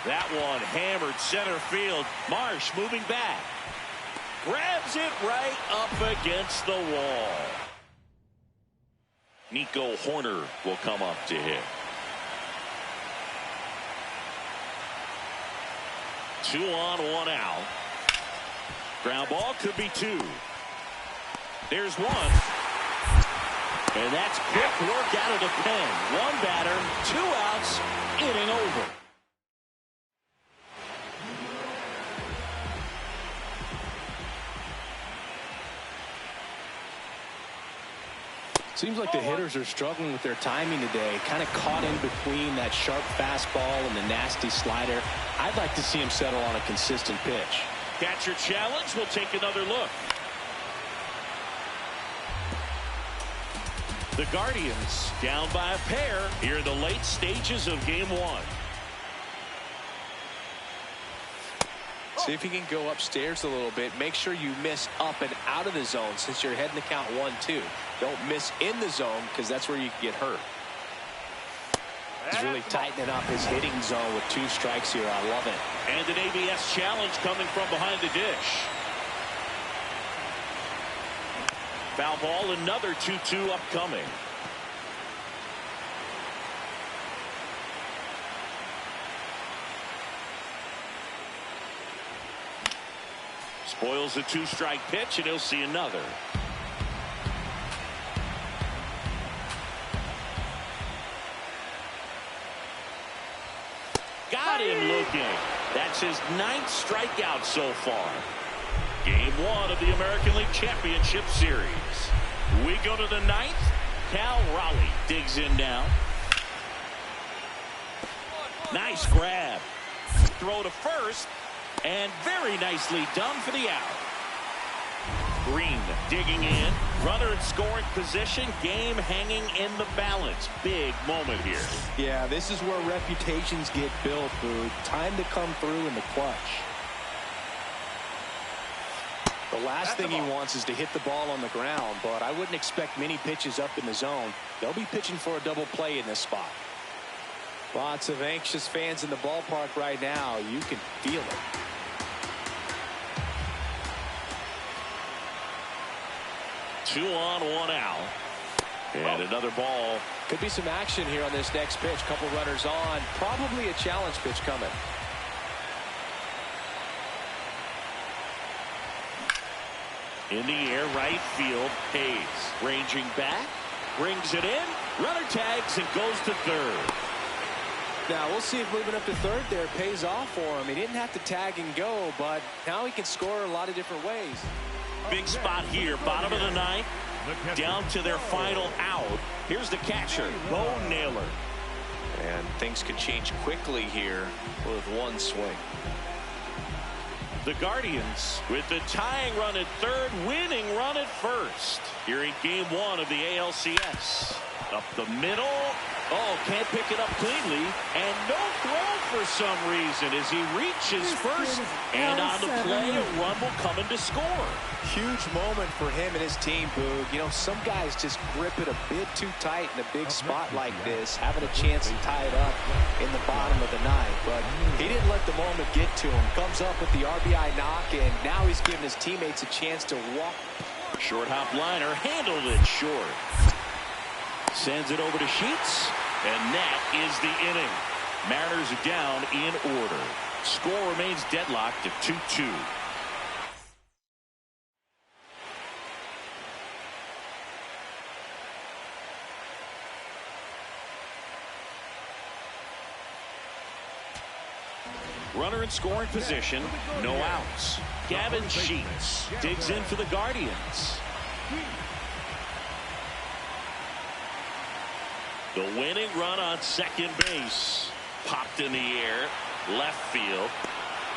That one hammered center field. Marsh moving back. Grabs it right up against the wall. Nico Horner will come up to hit. 2 on, 1 out. Ground ball could be 2. There's 1. And that's quick work out of the pen. 1 batter, 2 outs, inning over. Seems like the hitters are struggling with their timing today. Kind of caught in between that sharp fastball and the nasty slider. I'd like to see him settle on a consistent pitch. Catcher challenge. We'll take another look. The Guardians down by a pair here in the late stages of game 1. See if you can go upstairs a little bit. Make sure you miss up and out of the zone since you're heading to count 1-2. Don't miss in the zone because that's where you can get hurt. He's really tightening up his hitting zone with 2 strikes here. I love it. And an ABS challenge coming from behind the dish. Foul ball, another 2-2 upcoming. Spoils a 2-strike pitch, and he'll see another. Got him looking. That's his 9th strikeout so far. Game 1 of the American League Championship Series. We go to the 9th. Cal Raleigh digs in now. Nice grab. Throw to first. And very nicely done for the out. Green digging in. Runner in scoring position. Game hanging in the balance. Big moment here. Yeah, this is where reputations get built, Boo. Time to come through in the clutch. The last thing he wants is to hit the ball on the ground, but I wouldn't expect many pitches up in the zone. They'll be pitching for a double play in this spot. Lots of anxious fans in the ballpark right now. You can feel it. Two on, 1 out. And another ball. Could be some action here on this next pitch. Couple runners on. Probably a challenge pitch coming. In the air, right field. Hayes ranging back. Brings it in. Runner tags and goes to third. Now we'll see if moving up to third there pays off for him. He didn't have to tag and go, but now he can score a lot of different ways. Big spot here, bottom of the 9th, down to their final out. Here's the catcher, Bo Naylor. And things could change quickly here with 1 swing. The Guardians with the tying run at third, winning run at first. here in game 1 of the ALCS. Up the middle. Oh, can't pick it up cleanly. And no throw for some reason as he reaches first. And on the play, a run will come in to score. Huge moment for him and his team, Boog. You know, some guys just grip it a bit too tight in a big spot like this, having a chance to tie it up in the bottom of the ninth. But he didn't let the moment get to him. Comes up with the RBI knock, and now he's giving his teammates a chance to walk. Short hop liner, handled it short. Sends it over to Sheets, and that is the inning. Mariners are down in order. Score remains deadlocked at 2-2. Runner in scoring position, no outs. Gavin Sheets digs in for the Guardians. The winning run on second base. Popped in the air. Left field.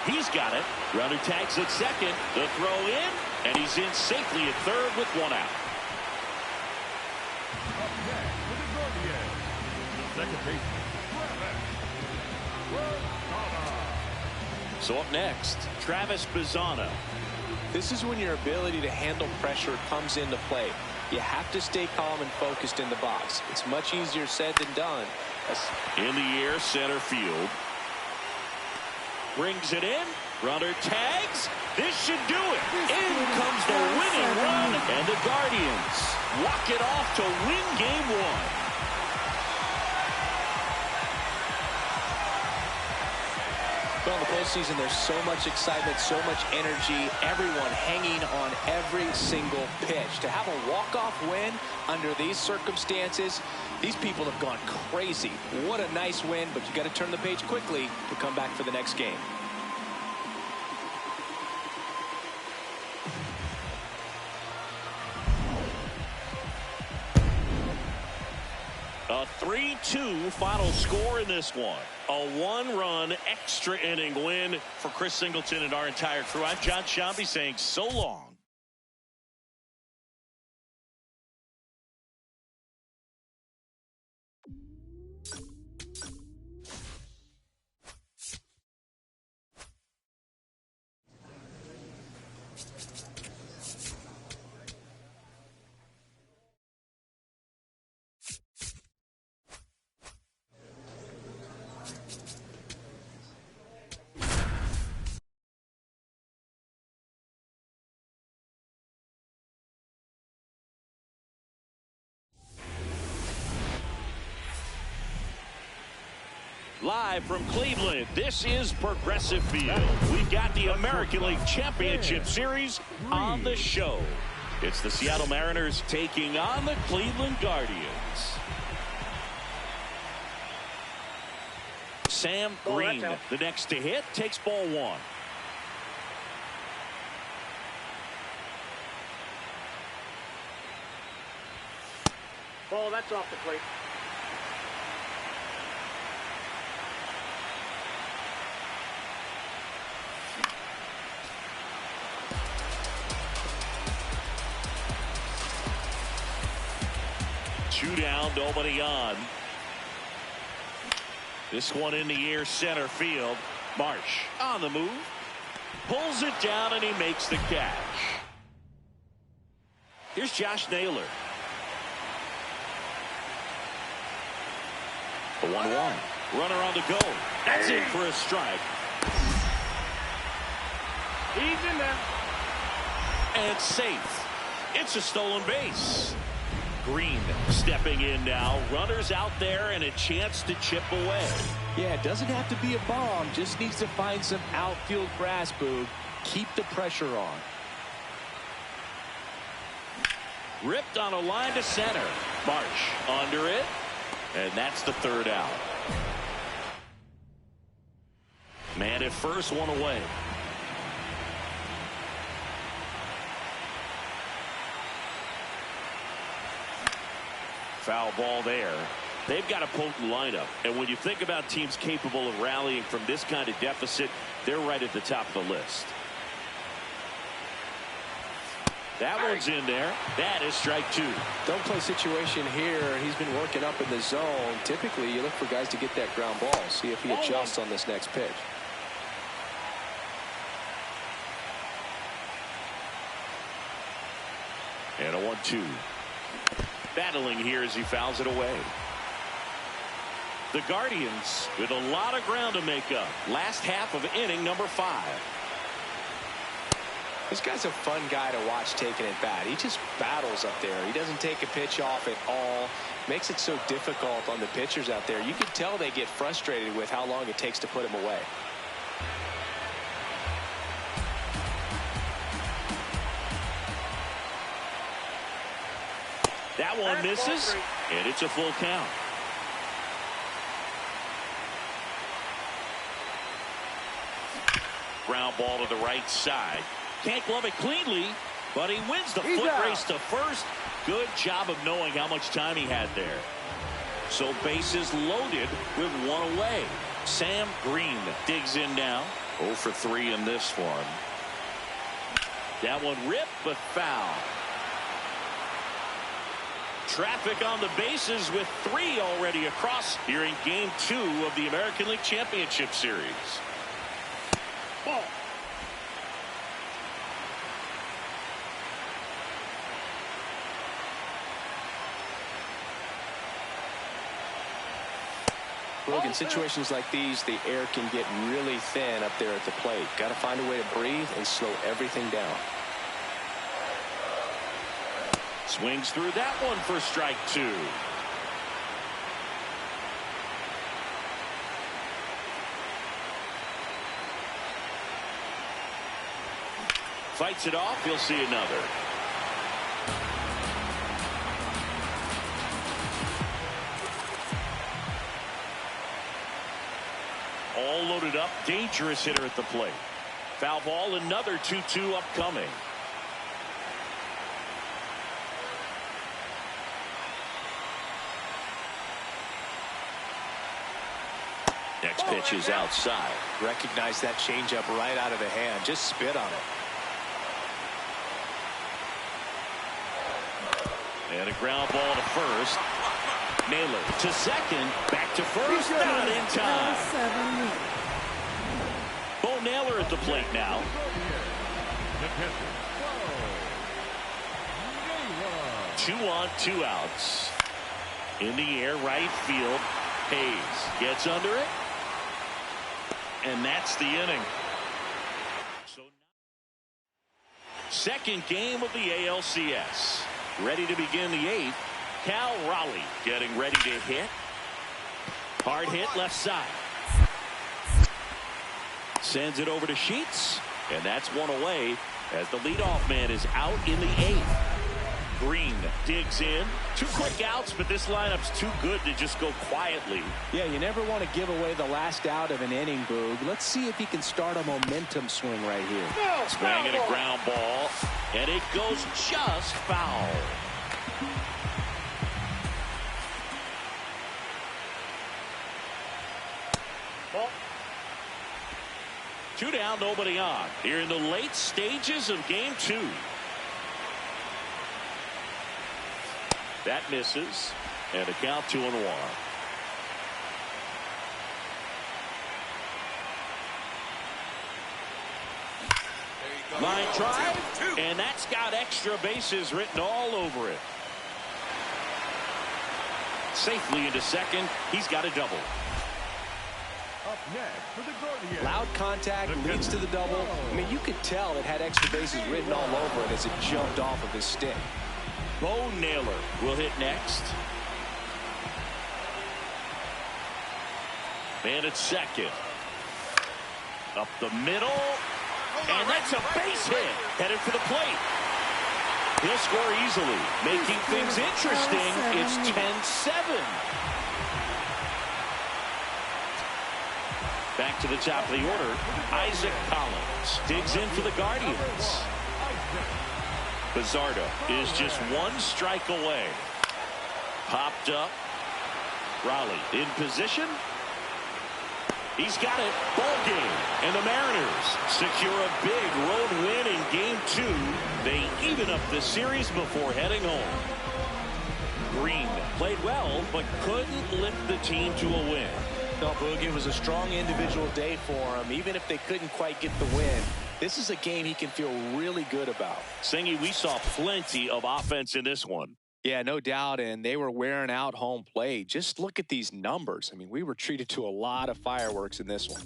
He's got it. Runner tags at second. The throw in. And he's in safely at third with one out. Up next for the Guardians, the second baseman, So up next, Travis Bazzana. This is when your ability to handle pressure comes into play. You have to stay calm and focused in the box. It's much easier said than done. In the air, center field. Brings it in. Runner tags. This should do it. In comes the winning run. And the Guardians walk it off to win game 1. Well, in the postseason, there's so much excitement, so much energy, everyone hanging on every single pitch. To have a walk-off win under these circumstances, these people have gone crazy. What a nice win, but you got to turn the page quickly to come back for the next game. A 3-2 final score in this one. A 1-run extra inning win for Chris Singleton and our entire crew. I'm John Shambi saying so long. Live from Cleveland, this is Progressive Field. We've got the American League Championship Series on the show. It's the Seattle Mariners taking on the Cleveland Guardians. Sam Green, the next to hit, takes ball 1. Ball, that's off the plate. Two down, nobody on. This one in the air, center field. Marsh on the move. Pulls it down and he makes the catch. Here's Josh Naylor. The 1-1. Runner on the go. That's in for a strike. He's in there. And safe. It's a stolen base. Green stepping in now. Runners out there and a chance to chip away. Yeah, it doesn't have to be a bomb. Just needs to find some outfield grass, Boog. Keep the pressure on. Ripped on a line to center. Marsh under it. And that's the third out. Man at first, one away. Foul ball there. They've got a potent lineup. And when you think about teams capable of rallying from this kind of deficit, they're right at the top of the list. That one's in there. That is strike two. Don't play situation here. He's been working up in the zone. Typically, you look for guys to get that ground ball. See if he adjusts on this next pitch. And a 1-2. Battling here as he fouls it away. The Guardians with a lot of ground to make up. Last half of inning number 5. This guy's a fun guy to watch taking it bat. He just battles up there. He doesn't take a pitch off at all. Makes it so difficult on the pitchers out there. You can tell they get frustrated with how long it takes to put him away. That one misses, and it's a full count. Ground ball to the right side. Can't glove it cleanly, but he wins the foot race to first. Good job of knowing how much time he had there. So bases loaded with one away. Sam Green digs in now. 0 for 3 in this one. That one ripped, but foul. Traffic on the bases with 3 already across here in Game 2 of the American League Championship Series. Ball. Look, in situations like these, the air can get really thin up there at the plate. Got to find a way to breathe and slow everything down. Swings through that one for strike 2. Fights it off. He'll see another. All loaded up. Dangerous hitter at the plate. Foul ball. Another 2-2 upcoming. Next pitch is outside. Recognize that changeup right out of the hand. Just spit on it. And a ground ball to first. Naylor to second. Back to first. Not in time. Bo Naylor at the plate now. 2 on, 2 outs. In the air, right field. Hayes gets under it. And that's the inning. So, second game of the ALCS. Ready to begin the 8th. Cal Raleigh getting ready to hit. Hard hit left side. Sends it over to Sheets. And that's one away as the leadoff man is out in the 8th. Green digs in. 2 quick outs, but this lineup's too good to just go quietly. Yeah, you never want to give away the last out of an inning, Boog. Let's see if he can start a momentum swing right here. Swinging a ground ball, and it goes just foul. Ball. 2 down, nobody on. Here in the late stages of Game 2. That misses, and a count 2-1. Line drive, and that's got extra bases written all over it. Safely into second. He's got a double. Up next for the Guardians. Loud contact leads to the double. I mean, you could tell it had extra bases written all over it as it jumped off of his stick. Bo Naylor will hit next. Man at second. Up the middle. And that's a base hit. Headed for the plate. He'll score easily. Making things interesting. It's 10-7. Back to the top of the order. Isaac Collins digs in for the Guardians. Bizardo is just 1 strike away. Popped up. Raleigh in position. He's got it. Ball game. And the Mariners secure a big road win in Game 2. They even up the series before heading home. Green played well, but couldn't lift the team to a win. No, Boog, it was a strong individual day for him. Even if they couldn't quite get the win, this is a game he can feel really good about. Singy, we saw plenty of offense in this one. Yeah, no doubt, and they were wearing out home plate. Just look at these numbers. I mean, we were treated to a lot of fireworks in this one.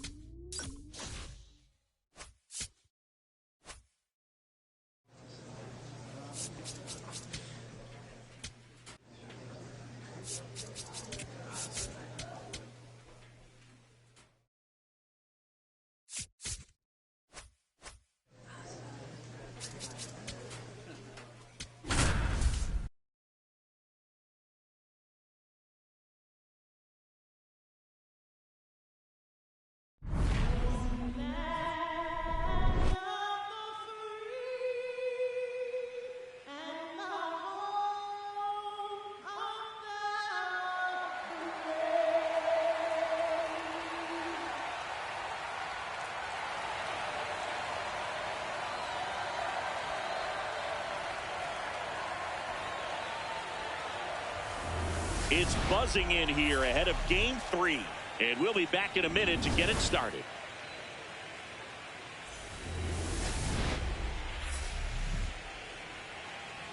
It's buzzing in here ahead of Game 3. And we'll be back in a minute to get it started.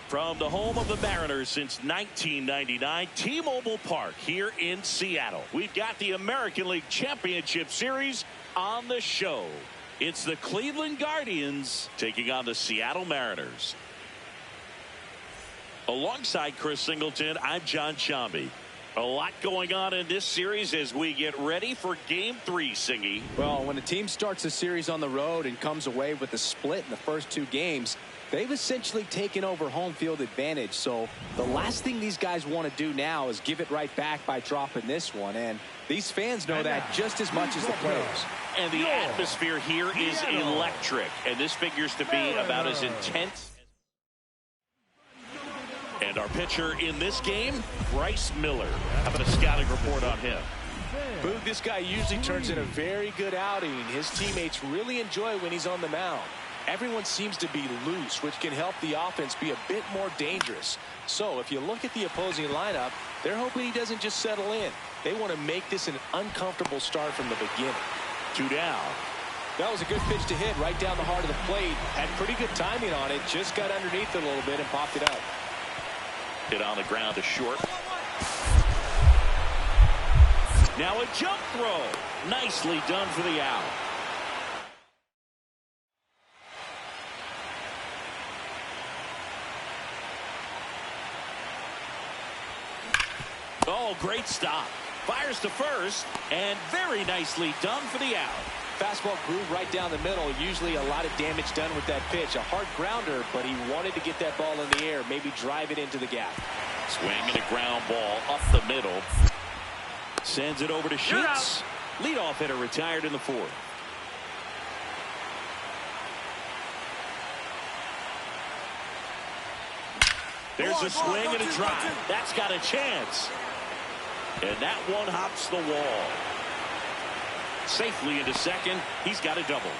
From the home of the Mariners since 1999, T-Mobile Park here in Seattle. We've got the American League Championship Series on the show. It's the Cleveland Guardians taking on the Seattle Mariners. Alongside Chris Singleton, I'm John Shambi. A lot going on in this series as we get ready for Game 3, Singy. Well, when a team starts a series on the road and comes away with a split in the first 2 games, they've essentially taken over home field advantage. So the last thing these guys want to do now is give it right back by dropping this one. And these fans know that just as much as the players. And the atmosphere here is electric. And this figures to be about as intense. And our pitcher in this game, Bryce Miller. How about a scouting report on him? Boog, this guy usually turns in a very good outing. His teammates really enjoy when he's on the mound. Everyone seems to be loose, which can help the offense be a bit more dangerous. So if you look at the opposing lineup, they're hoping he doesn't just settle in. They want to make this an uncomfortable start from the beginning. 2 down. That was a good pitch to hit right down the heart of the plate. Had pretty good timing on it. Just got underneath it a little bit and popped it up. Hit on the ground to short. Now a jump throw. Nicely done for the out. Oh, great stop. Fires to first, and very nicely done for the out. Fastball groove right down the middle. Usually a lot of damage done with that pitch. A hard grounder, but he wanted to get that ball in the air, maybe drive it into the gap. Swing and a ground ball up the middle. Sends it over to Sheets. Leadoff hitter retired in the 4th. There's a swing and a drive. That's got a chance. And that one hops the wall. Safely into second. He's got a double.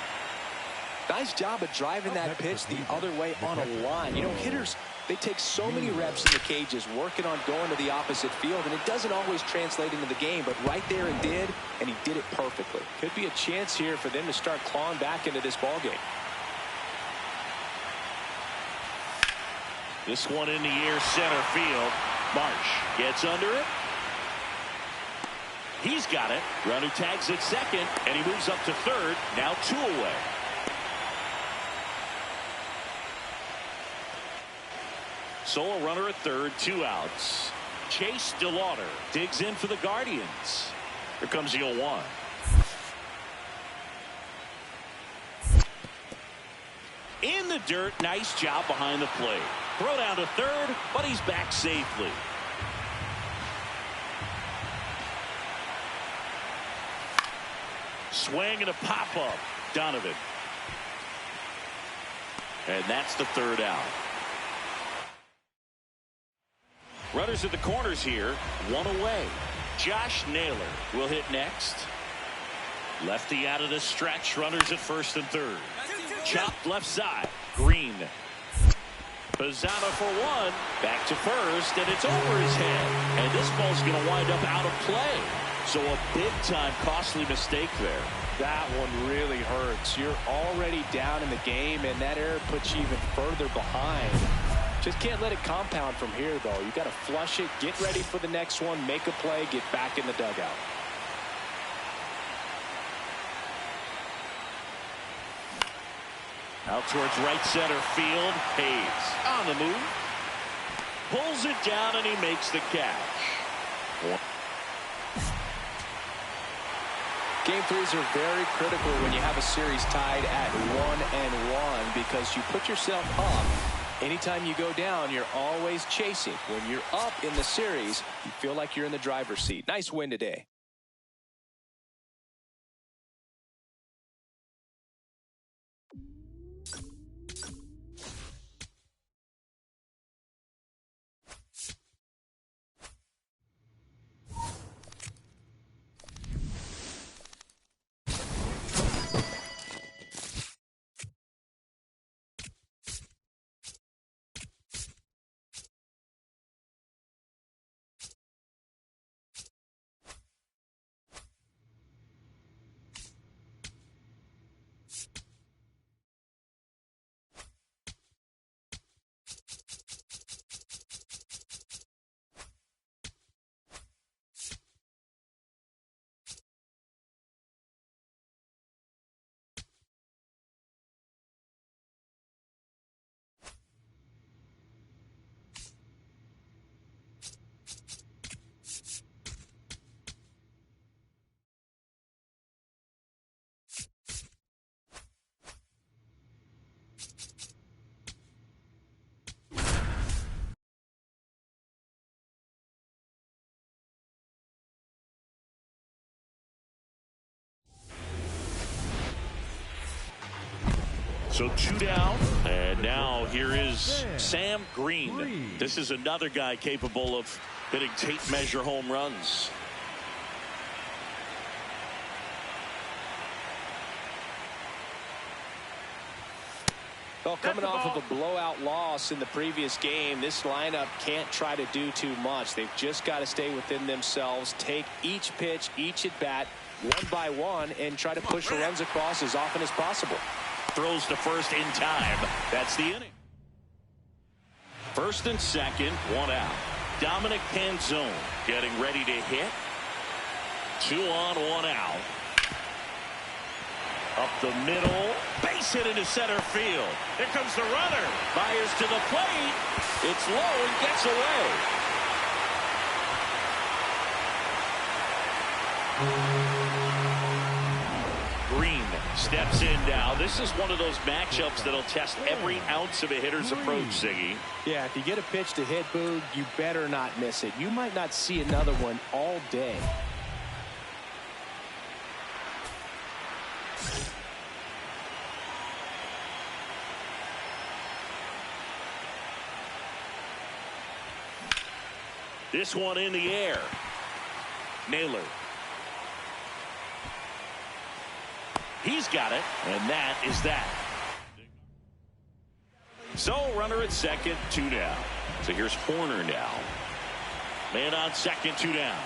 Nice job of driving that pitch the other way on a line. You know, hitters, they take so many reps in the cages working on going to the opposite field, and it doesn't always translate into the game, but right there it did, and he did it perfectly. Could be a chance here for them to start clawing back into this ballgame. This one in the air, center field. Marsh gets under it. He's got it. Runner tags at second, and he moves up to third. Now 2 away. Solo runner at third, 2 outs. Chase DeLauder digs in for the Guardians. Here comes the 0-1. In the dirt, nice job behind the plate. Throw down to third, but he's back safely. Swing and a pop-up. Donovan. And that's the 3rd out. Runners at the corners here. 1 away. Josh Naylor will hit next. Lefty out of the stretch. Runners at first and third. Chopped left side. Green. Pizzano for one. Back to first, and it's over his head. And this ball's going to wind up out of play. So a big-time costly mistake there. That one really hurts. You're already down in the game, and that error puts you even further behind. Just can't let it compound from here, though. You got to flush it, get ready for the next one, make a play, get back in the dugout. Out towards right center field. Hayes on the move. Pulls it down, and he makes the catch. Game threes are very critical when you have a series tied at 1-1 because you put yourself up. Anytime you go down, you're always chasing. When you're up in the series, you feel like you're in the driver's seat. Nice win today. So 2 down, and now here is Sam Green. This is another guy capable of hitting tape measure home runs. Well, coming off of a blowout loss in the previous game, this lineup can't try to do too much. They've just got to stay within themselves, take each pitch, each at bat, one by one, and try to push the runs across as often as possible. Throws to first in time. That's the inning. First and second, 1 out. Dominic Panzone getting ready to hit. 2 on, 1 out. Up the middle. Base hit into center field. Here comes the runner. Fires to the plate. It's low and gets away. Green steps in now. This is one of those matchups that'll test every ounce of a hitter's approach, Ziggy. Yeah, if you get a pitch to hit, Boog, you better not miss it. You might not see another one all day. This one in the air. Naylor. He's got it, and that is that. So, runner at second, 2 down. So here's Horner now. Man on second, 2 down.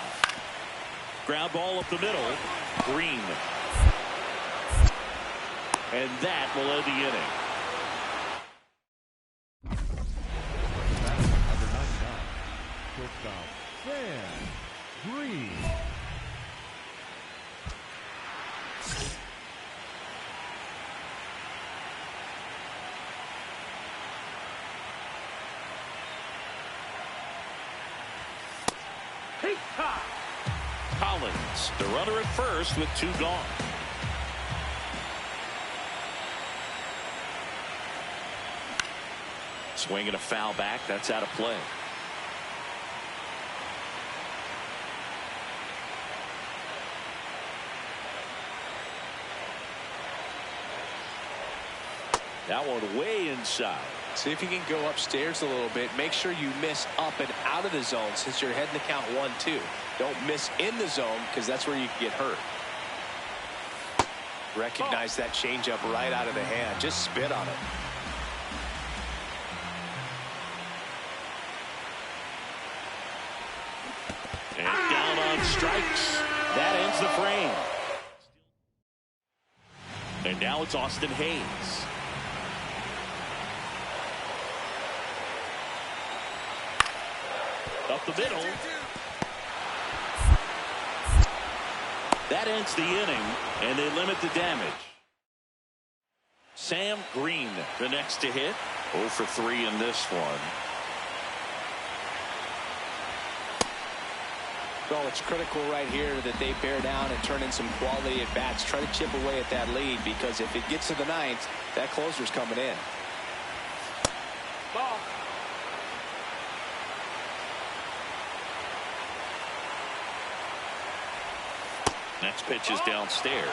Ground ball up the middle. Green. And that will end the inning. Number 99, shortstop Sam Green. Collins, the runner at first with 2 gone. Swing and a foul back. That's out of play. That one way inside. See if you can go upstairs a little bit. Make sure you miss up and out of the zone since you're heading to count 1-2. Don't miss in the zone because that's where you can get hurt. Recognize that changeup right out of the hand. Just spit on it. And down on strikes. That ends the frame. And now it's Austin Hayes. Up the middle. That ends the inning, and they limit the damage. Sam Green, the next to hit. 0 for 3 in this one. Well, it's critical right here that they bear down and turn in some quality at bats. Try to chip away at that lead, because if it gets to the ninth, that closer's coming in. Ball. Next pitch is downstairs.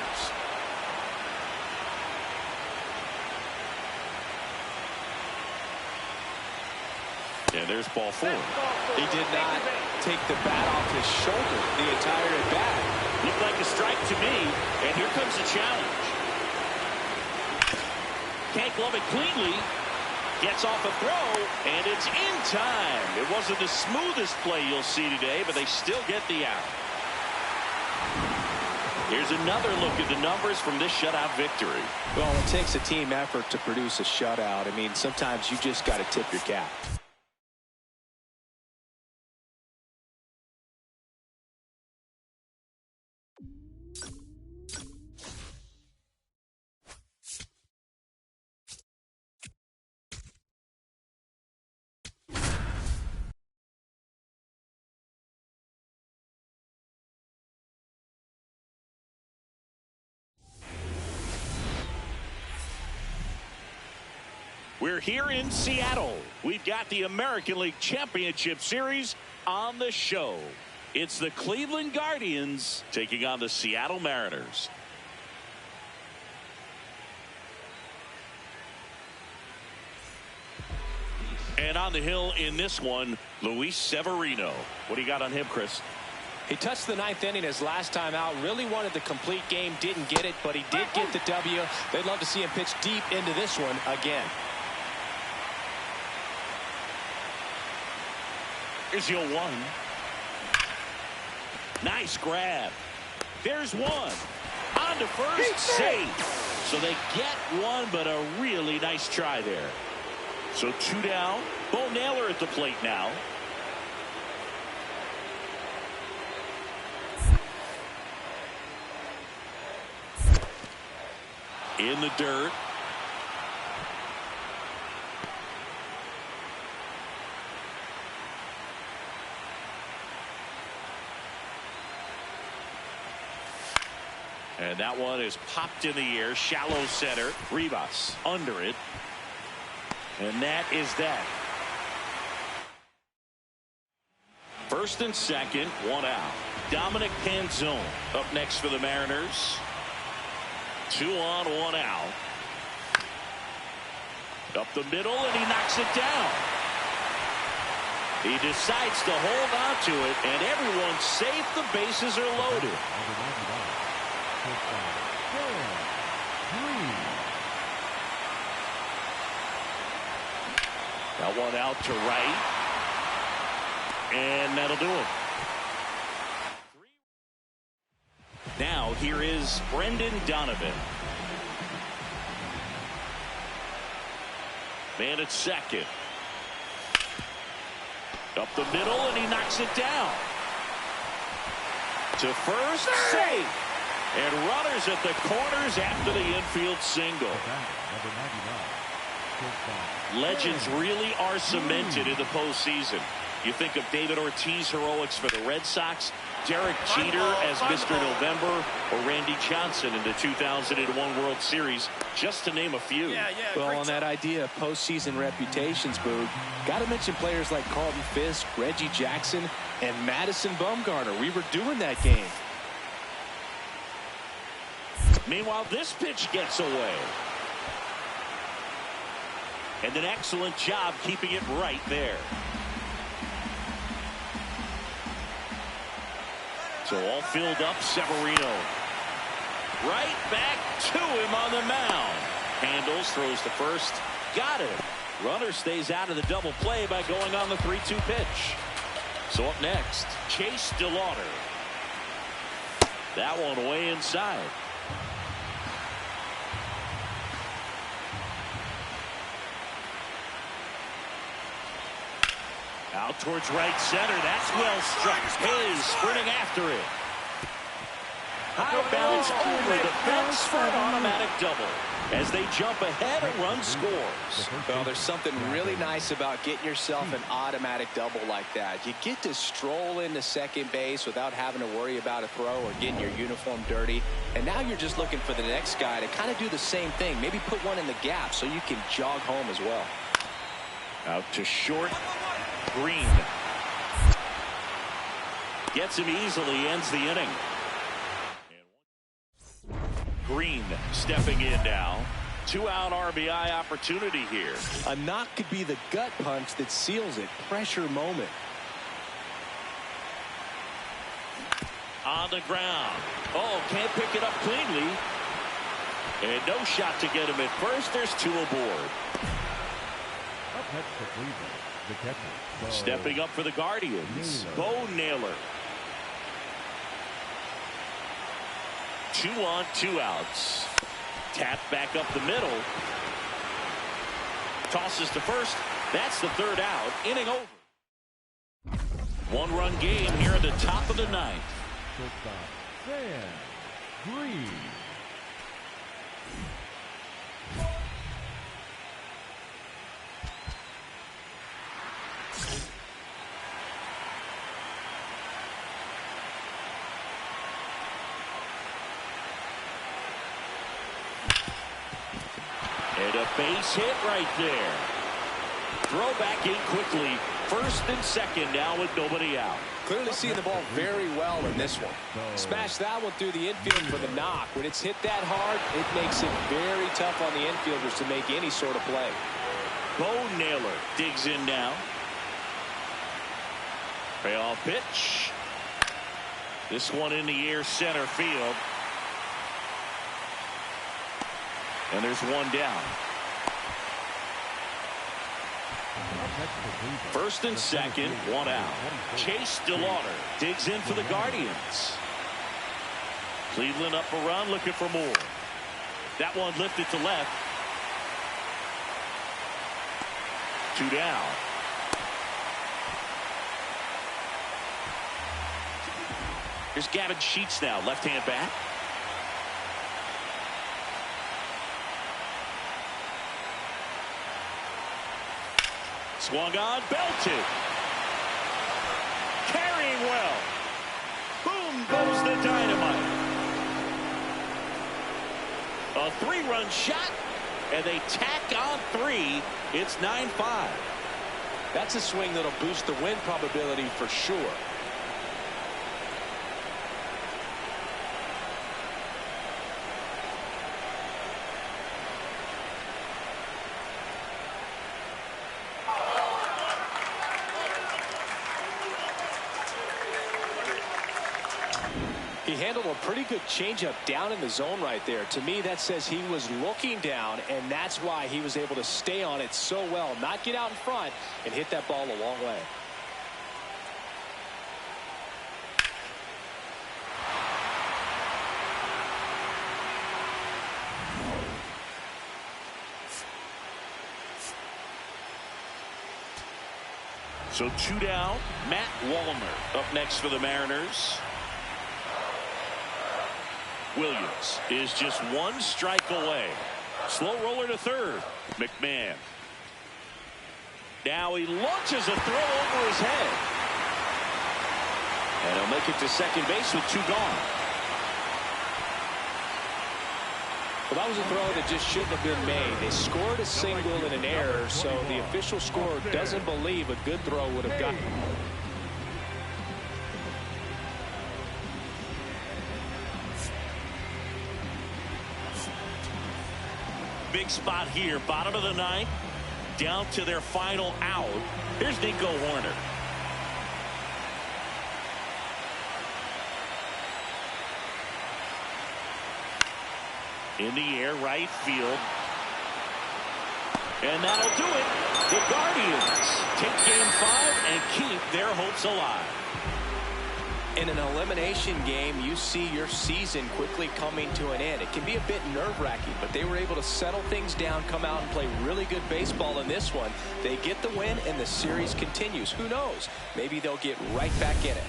And there's ball 4. He did not take the bat off his shoulder the entire at bat. Looked like a strike to me, and here comes the challenge. Can't glove it cleanly. Gets off a throw, and it's in time. It wasn't the smoothest play you'll see today, but they still get the out. Here's another look at the numbers from this shutout victory. Well, it takes a team effort to produce a shutout. I mean, sometimes you just got to tip your cap. We're here in Seattle. We've got the American League Championship Series on the show. It's the Cleveland Guardians taking on the Seattle Mariners. And on the hill in this one, Luis Severino. What do you got on him, Chris? He touched the ninth inning his last time out. Really wanted the complete game. Didn't get it, but he did get the W. They'd love to see him pitch deep into this one again. Here's your 1. Nice grab. There's 1. On to first, safe. So they get 1, but a really nice try there. So 2 down. Bo Naylor at the plate now. In the dirt. And that one is popped in the air. Shallow center. Rivas under it. And that is that. First and second, 1 out. Dominic Panzone up next for the Mariners. 2 on, 1 out. Up the middle, and he knocks it down. He decides to hold on to it, and everyone's safe. The bases are loaded. That one out to right. And that'll do it. Now here is Brendan Donovan. Man at second. Up the middle, and he knocks it down. To first, safe. And runners at the corners after the infield single. Legends really are cemented in the postseason. You think of David Ortiz heroics for the Red Sox, Derek Jeter as Mr. November, or Randy Johnson in the 2001 World Series, just to name a few. Well, on that idea of postseason reputations, Boog, got to mention players like Carlton Fisk, Reggie Jackson, and Madison Bumgarner. We were doing that game. Meanwhile, this pitch gets away. And an excellent job keeping it right there. So all filled up, Severino. Right back to him on the mound. Handles, throws to first. Got it. Runner stays out of the double play by going on the 3-2 pitch. So up next, Chase DeLauder. That one way inside. Out towards right center. That's well struck. Hayes sprinting after it. High bounce over the fence for an automatic double. As they jump ahead, a run scores. Well, there's something really nice about getting yourself an automatic double like that. You get to stroll into second base without having to worry about a throw or getting your uniform dirty. And now you're just looking for the next guy to kind of do the same thing. Maybe put one in the gap so you can jog home as well. Out to short. Green. Gets him easily, ends the inning. Green stepping in now. 2-out RBI opportunity here. A knock could be the gut punch that seals it. Pressure moment. On the ground. Oh, can't pick it up cleanly. And no shot to get him at first. There's 2 aboard. Up next for Cleveland, the catcher. Stepping up for the Guardians, Bo Naylor. 2 on, 2 outs. Tap back up the middle. Tosses to first. That's the 3rd out. Inning over. 1-run game here at the top of the 9th. Shortstop, Sam Green. And a base hit right there. Throw back in quickly. First and second now with nobody out. Clearly seeing the ball very well in this one. Smash that one through the infield for the knock. When it's hit that hard, it makes it very tough on the infielders to make any sort of play. Bo Naylor digs in now. Payoff pitch. This one in the air, center field. And there's 1 down. First and second, 1 out. Chase DeLauder digs in for the Guardians. Cleveland up a run, looking for more. That one lifted to left. 2 down. Here's Gavin Sheets now, left-hand bat. Swung on, belted. Carrying well. Boom goes the dynamite. A 3-run shot, and they tack on 3. It's 9-5. That's a swing that'll boost the win probability for sure. He handled a pretty good changeup down in the zone right there. To me, that says he was looking down, and that's why he was able to stay on it so well, not get out in front, and hit that ball a long way. So 2 down. Matt Wallner up next for the Mariners. Williams is just 1 strike away. Slow roller to third. McMahon. Now he launches a throw over his head. And he'll make it to second base with 2 gone. Well, that was a throw that just shouldn't have been made. They scored a single and an error, so the official scorer doesn't believe a good throw would have gotten. Big spot here, bottom of the 9th, down to their final out. Here's Nico Horner. In the air, right field. And that'll do it. The Guardians take Game 5 and keep their hopes alive. In an elimination game, you see your season quickly coming to an end. It can be a bit nerve-wracking, but they were able to settle things down, come out and play really good baseball in this one. They get the win, and the series continues. Who knows? Maybe they'll get right back in it.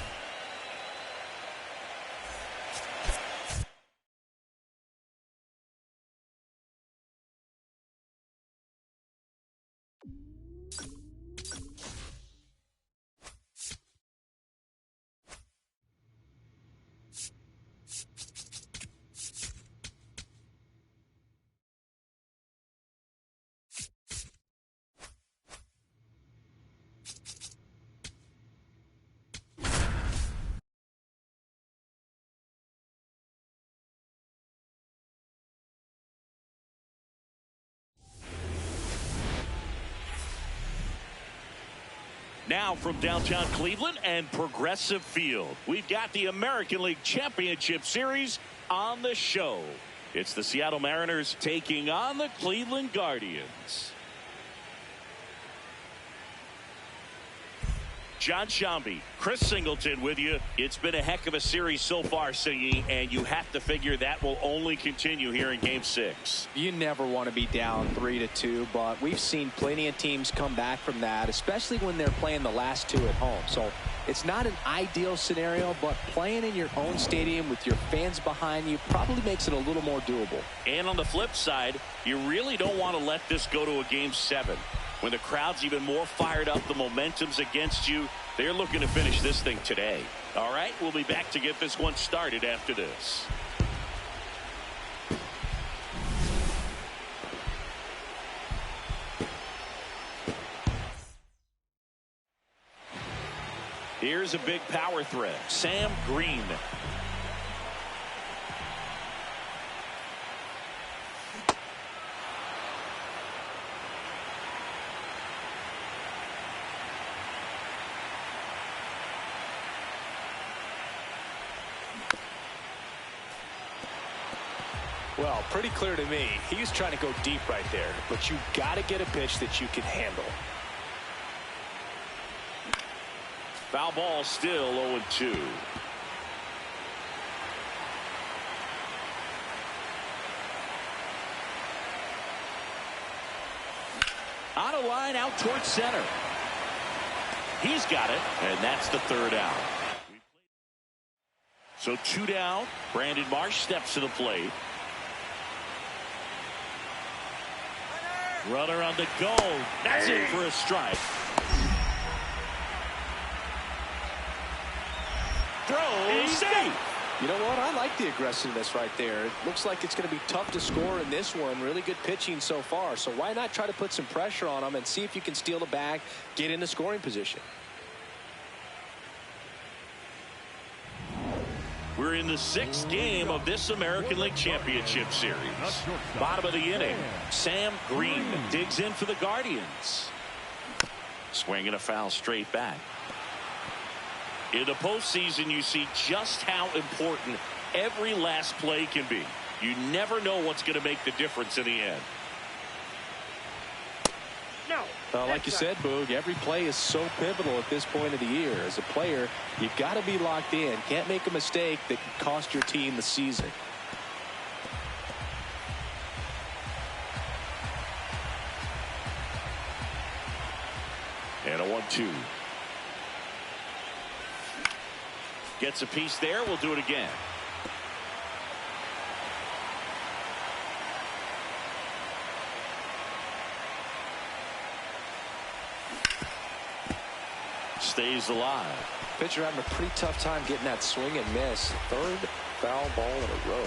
Now from downtown Cleveland and Progressive Field, we've got the American League Championship Series on the show. It's the Seattle Mariners taking on the Cleveland Guardians. John Shambi, Chris Singleton with you. It's been a heck of a series so far, Singy, and you have to figure that will only continue here in Game 6. You never want to be down 3-2, but we've seen plenty of teams come back from that, especially when they're playing the last two at home. So it's not an ideal scenario, but playing in your own stadium with your fans behind you probably makes it a little more doable. And on the flip side, you really don't want to let this go to a Game 7. When the crowd's even more fired up, the momentum's against you. They're looking to finish this thing today. All right, we'll be back to get this one started after this. Here's a big power threat. Sam Green. Well, pretty clear to me, he's trying to go deep right there, but you got to get a pitch that you can handle. Foul ball, still 0-2. On a line out towards center. He's got it, and that's the third out. So 2 down. Brandon Marsh steps to the plate. Runner on the go. That's in for a strike. Throw safe. You know what? I like the aggressiveness right there. It looks like it's going to be tough to score in this one. Really good pitching so far. So why not try to put some pressure on them and see if you can steal the bag, get into scoring position. We're in the 6th game of this American League Championship Series. Bottom of the inning. Sam Green digs in for the Guardians. Swinging a foul straight back. In the postseason, you see just how important every last play can be. You never know what's going to make the difference in the end. No. Like you said, Boog, every play is so pivotal at this point of the year. As a player, you've got to be locked in. Can't make a mistake that can cost your team the season. And a 1-2. Gets a piece there. We'll do it again. Stays alive. Pitcher having a pretty tough time getting that swing and miss. Third foul ball in a row.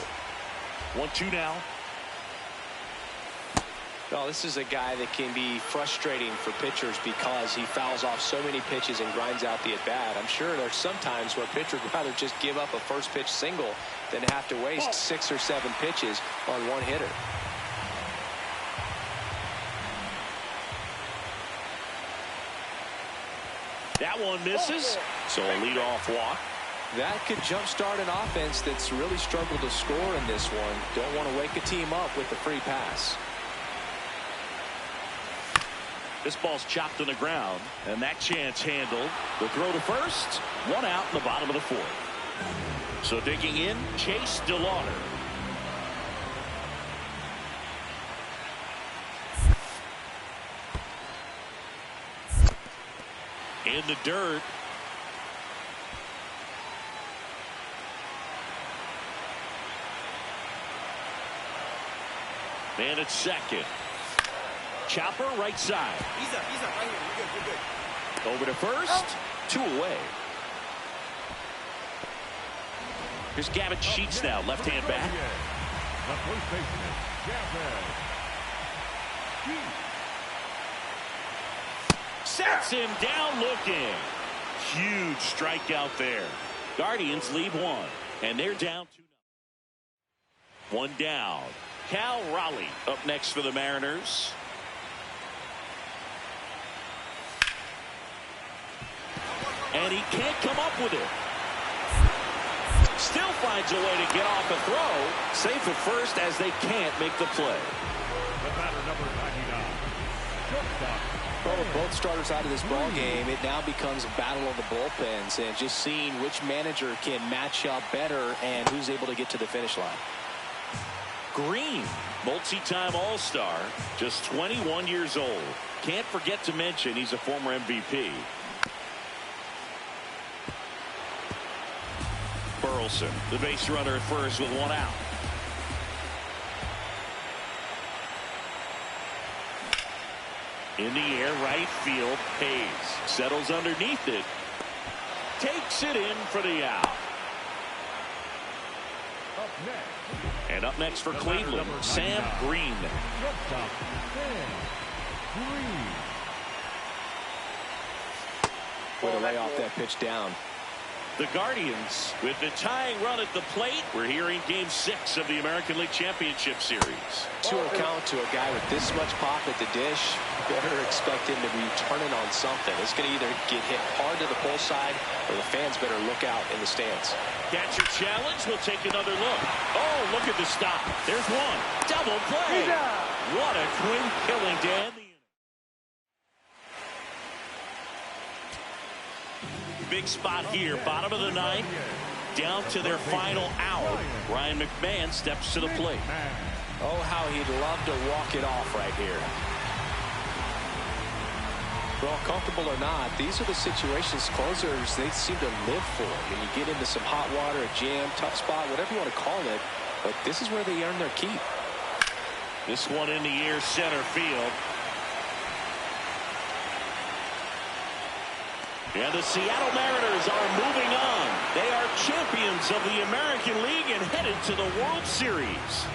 1-2 now. Well, this is a guy that can be frustrating for pitchers because he fouls off so many pitches and grinds out the at-bat. I'm sure there's some times where a pitcher would rather just give up a first pitch single than have to waste 6 or 7 pitches on one hitter. That one misses. So a leadoff walk. That could jumpstart an offense that's really struggled to score in this one. Don't want to wake a team up with the free pass. This ball's chopped on the ground, and that chance handled. The throw to first, one out in the bottom of the fourth. So digging in, Chase DeLauder. In the dirt. And it's second. Chopper right side. He's up right here. You're good. Over to first. 2 away. Here's Gavin Sheets now, left-hand back. The first baseman, Gavin. Sets him down looking. Huge strikeout there. Guardians lead 1, and they're down 2-0. 1 down. Cal Raleigh up next for the Mariners. And he can't come up with it. Still finds a way to get off a throw. Safe at first as they can't make the play. The batter, number 99. Shortstop. Well, with both starters out of this ball game, it now becomes a battle of the bullpens and just seeing which manager can match up better and who's able to get to the finish line. Green, multi-time All-Star, just 21 years old. Can't forget to mention he's a former MVP. Burleson, the base runner at first with 1 out. In the air, right field, Hayes settles underneath it. Takes it in for the out. Up next. And up next for Cleveland, Sam Green. Shortstop, Sam Green. Way to lay off that pitch down. The Guardians with the tying run at the plate. We're here in Game 6 of the American League Championship Series. 2-0 count to a guy with this much pop at the dish. Better expect him to be turning on something. It's going to either get hit hard to the pull side or the fans better look out in the stands. Catcher challenge. We'll take another look. Oh, look at the stop. There's one. Double play. What a quick killing, Dan. Big spot here, bottom of the 9th, down to their final out. Ryan McMahon steps to the plate. Oh, how he'd love to walk it off right here. Well, comfortable or not, these are the situations closers they seem to live for. When you get into some hot water, a jam, tough spot, whatever you want to call it, but this is where they earn their keep. This one in the air, center field. And the Seattle Mariners are moving on. They are champions of the American League and headed to the World Series.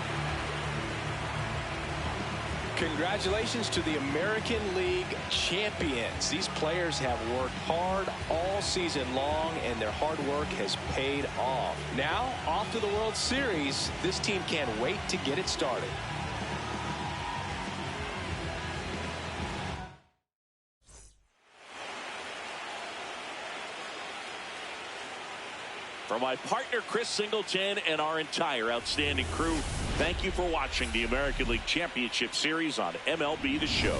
Congratulations to the American League champions. These players have worked hard all season long, and their hard work has paid off. Now, off to the World Series. This team can't wait to get it started. For my partner Chris Singleton and our entire outstanding crew, thank you for watching the American League Championship Series on MLB The Show.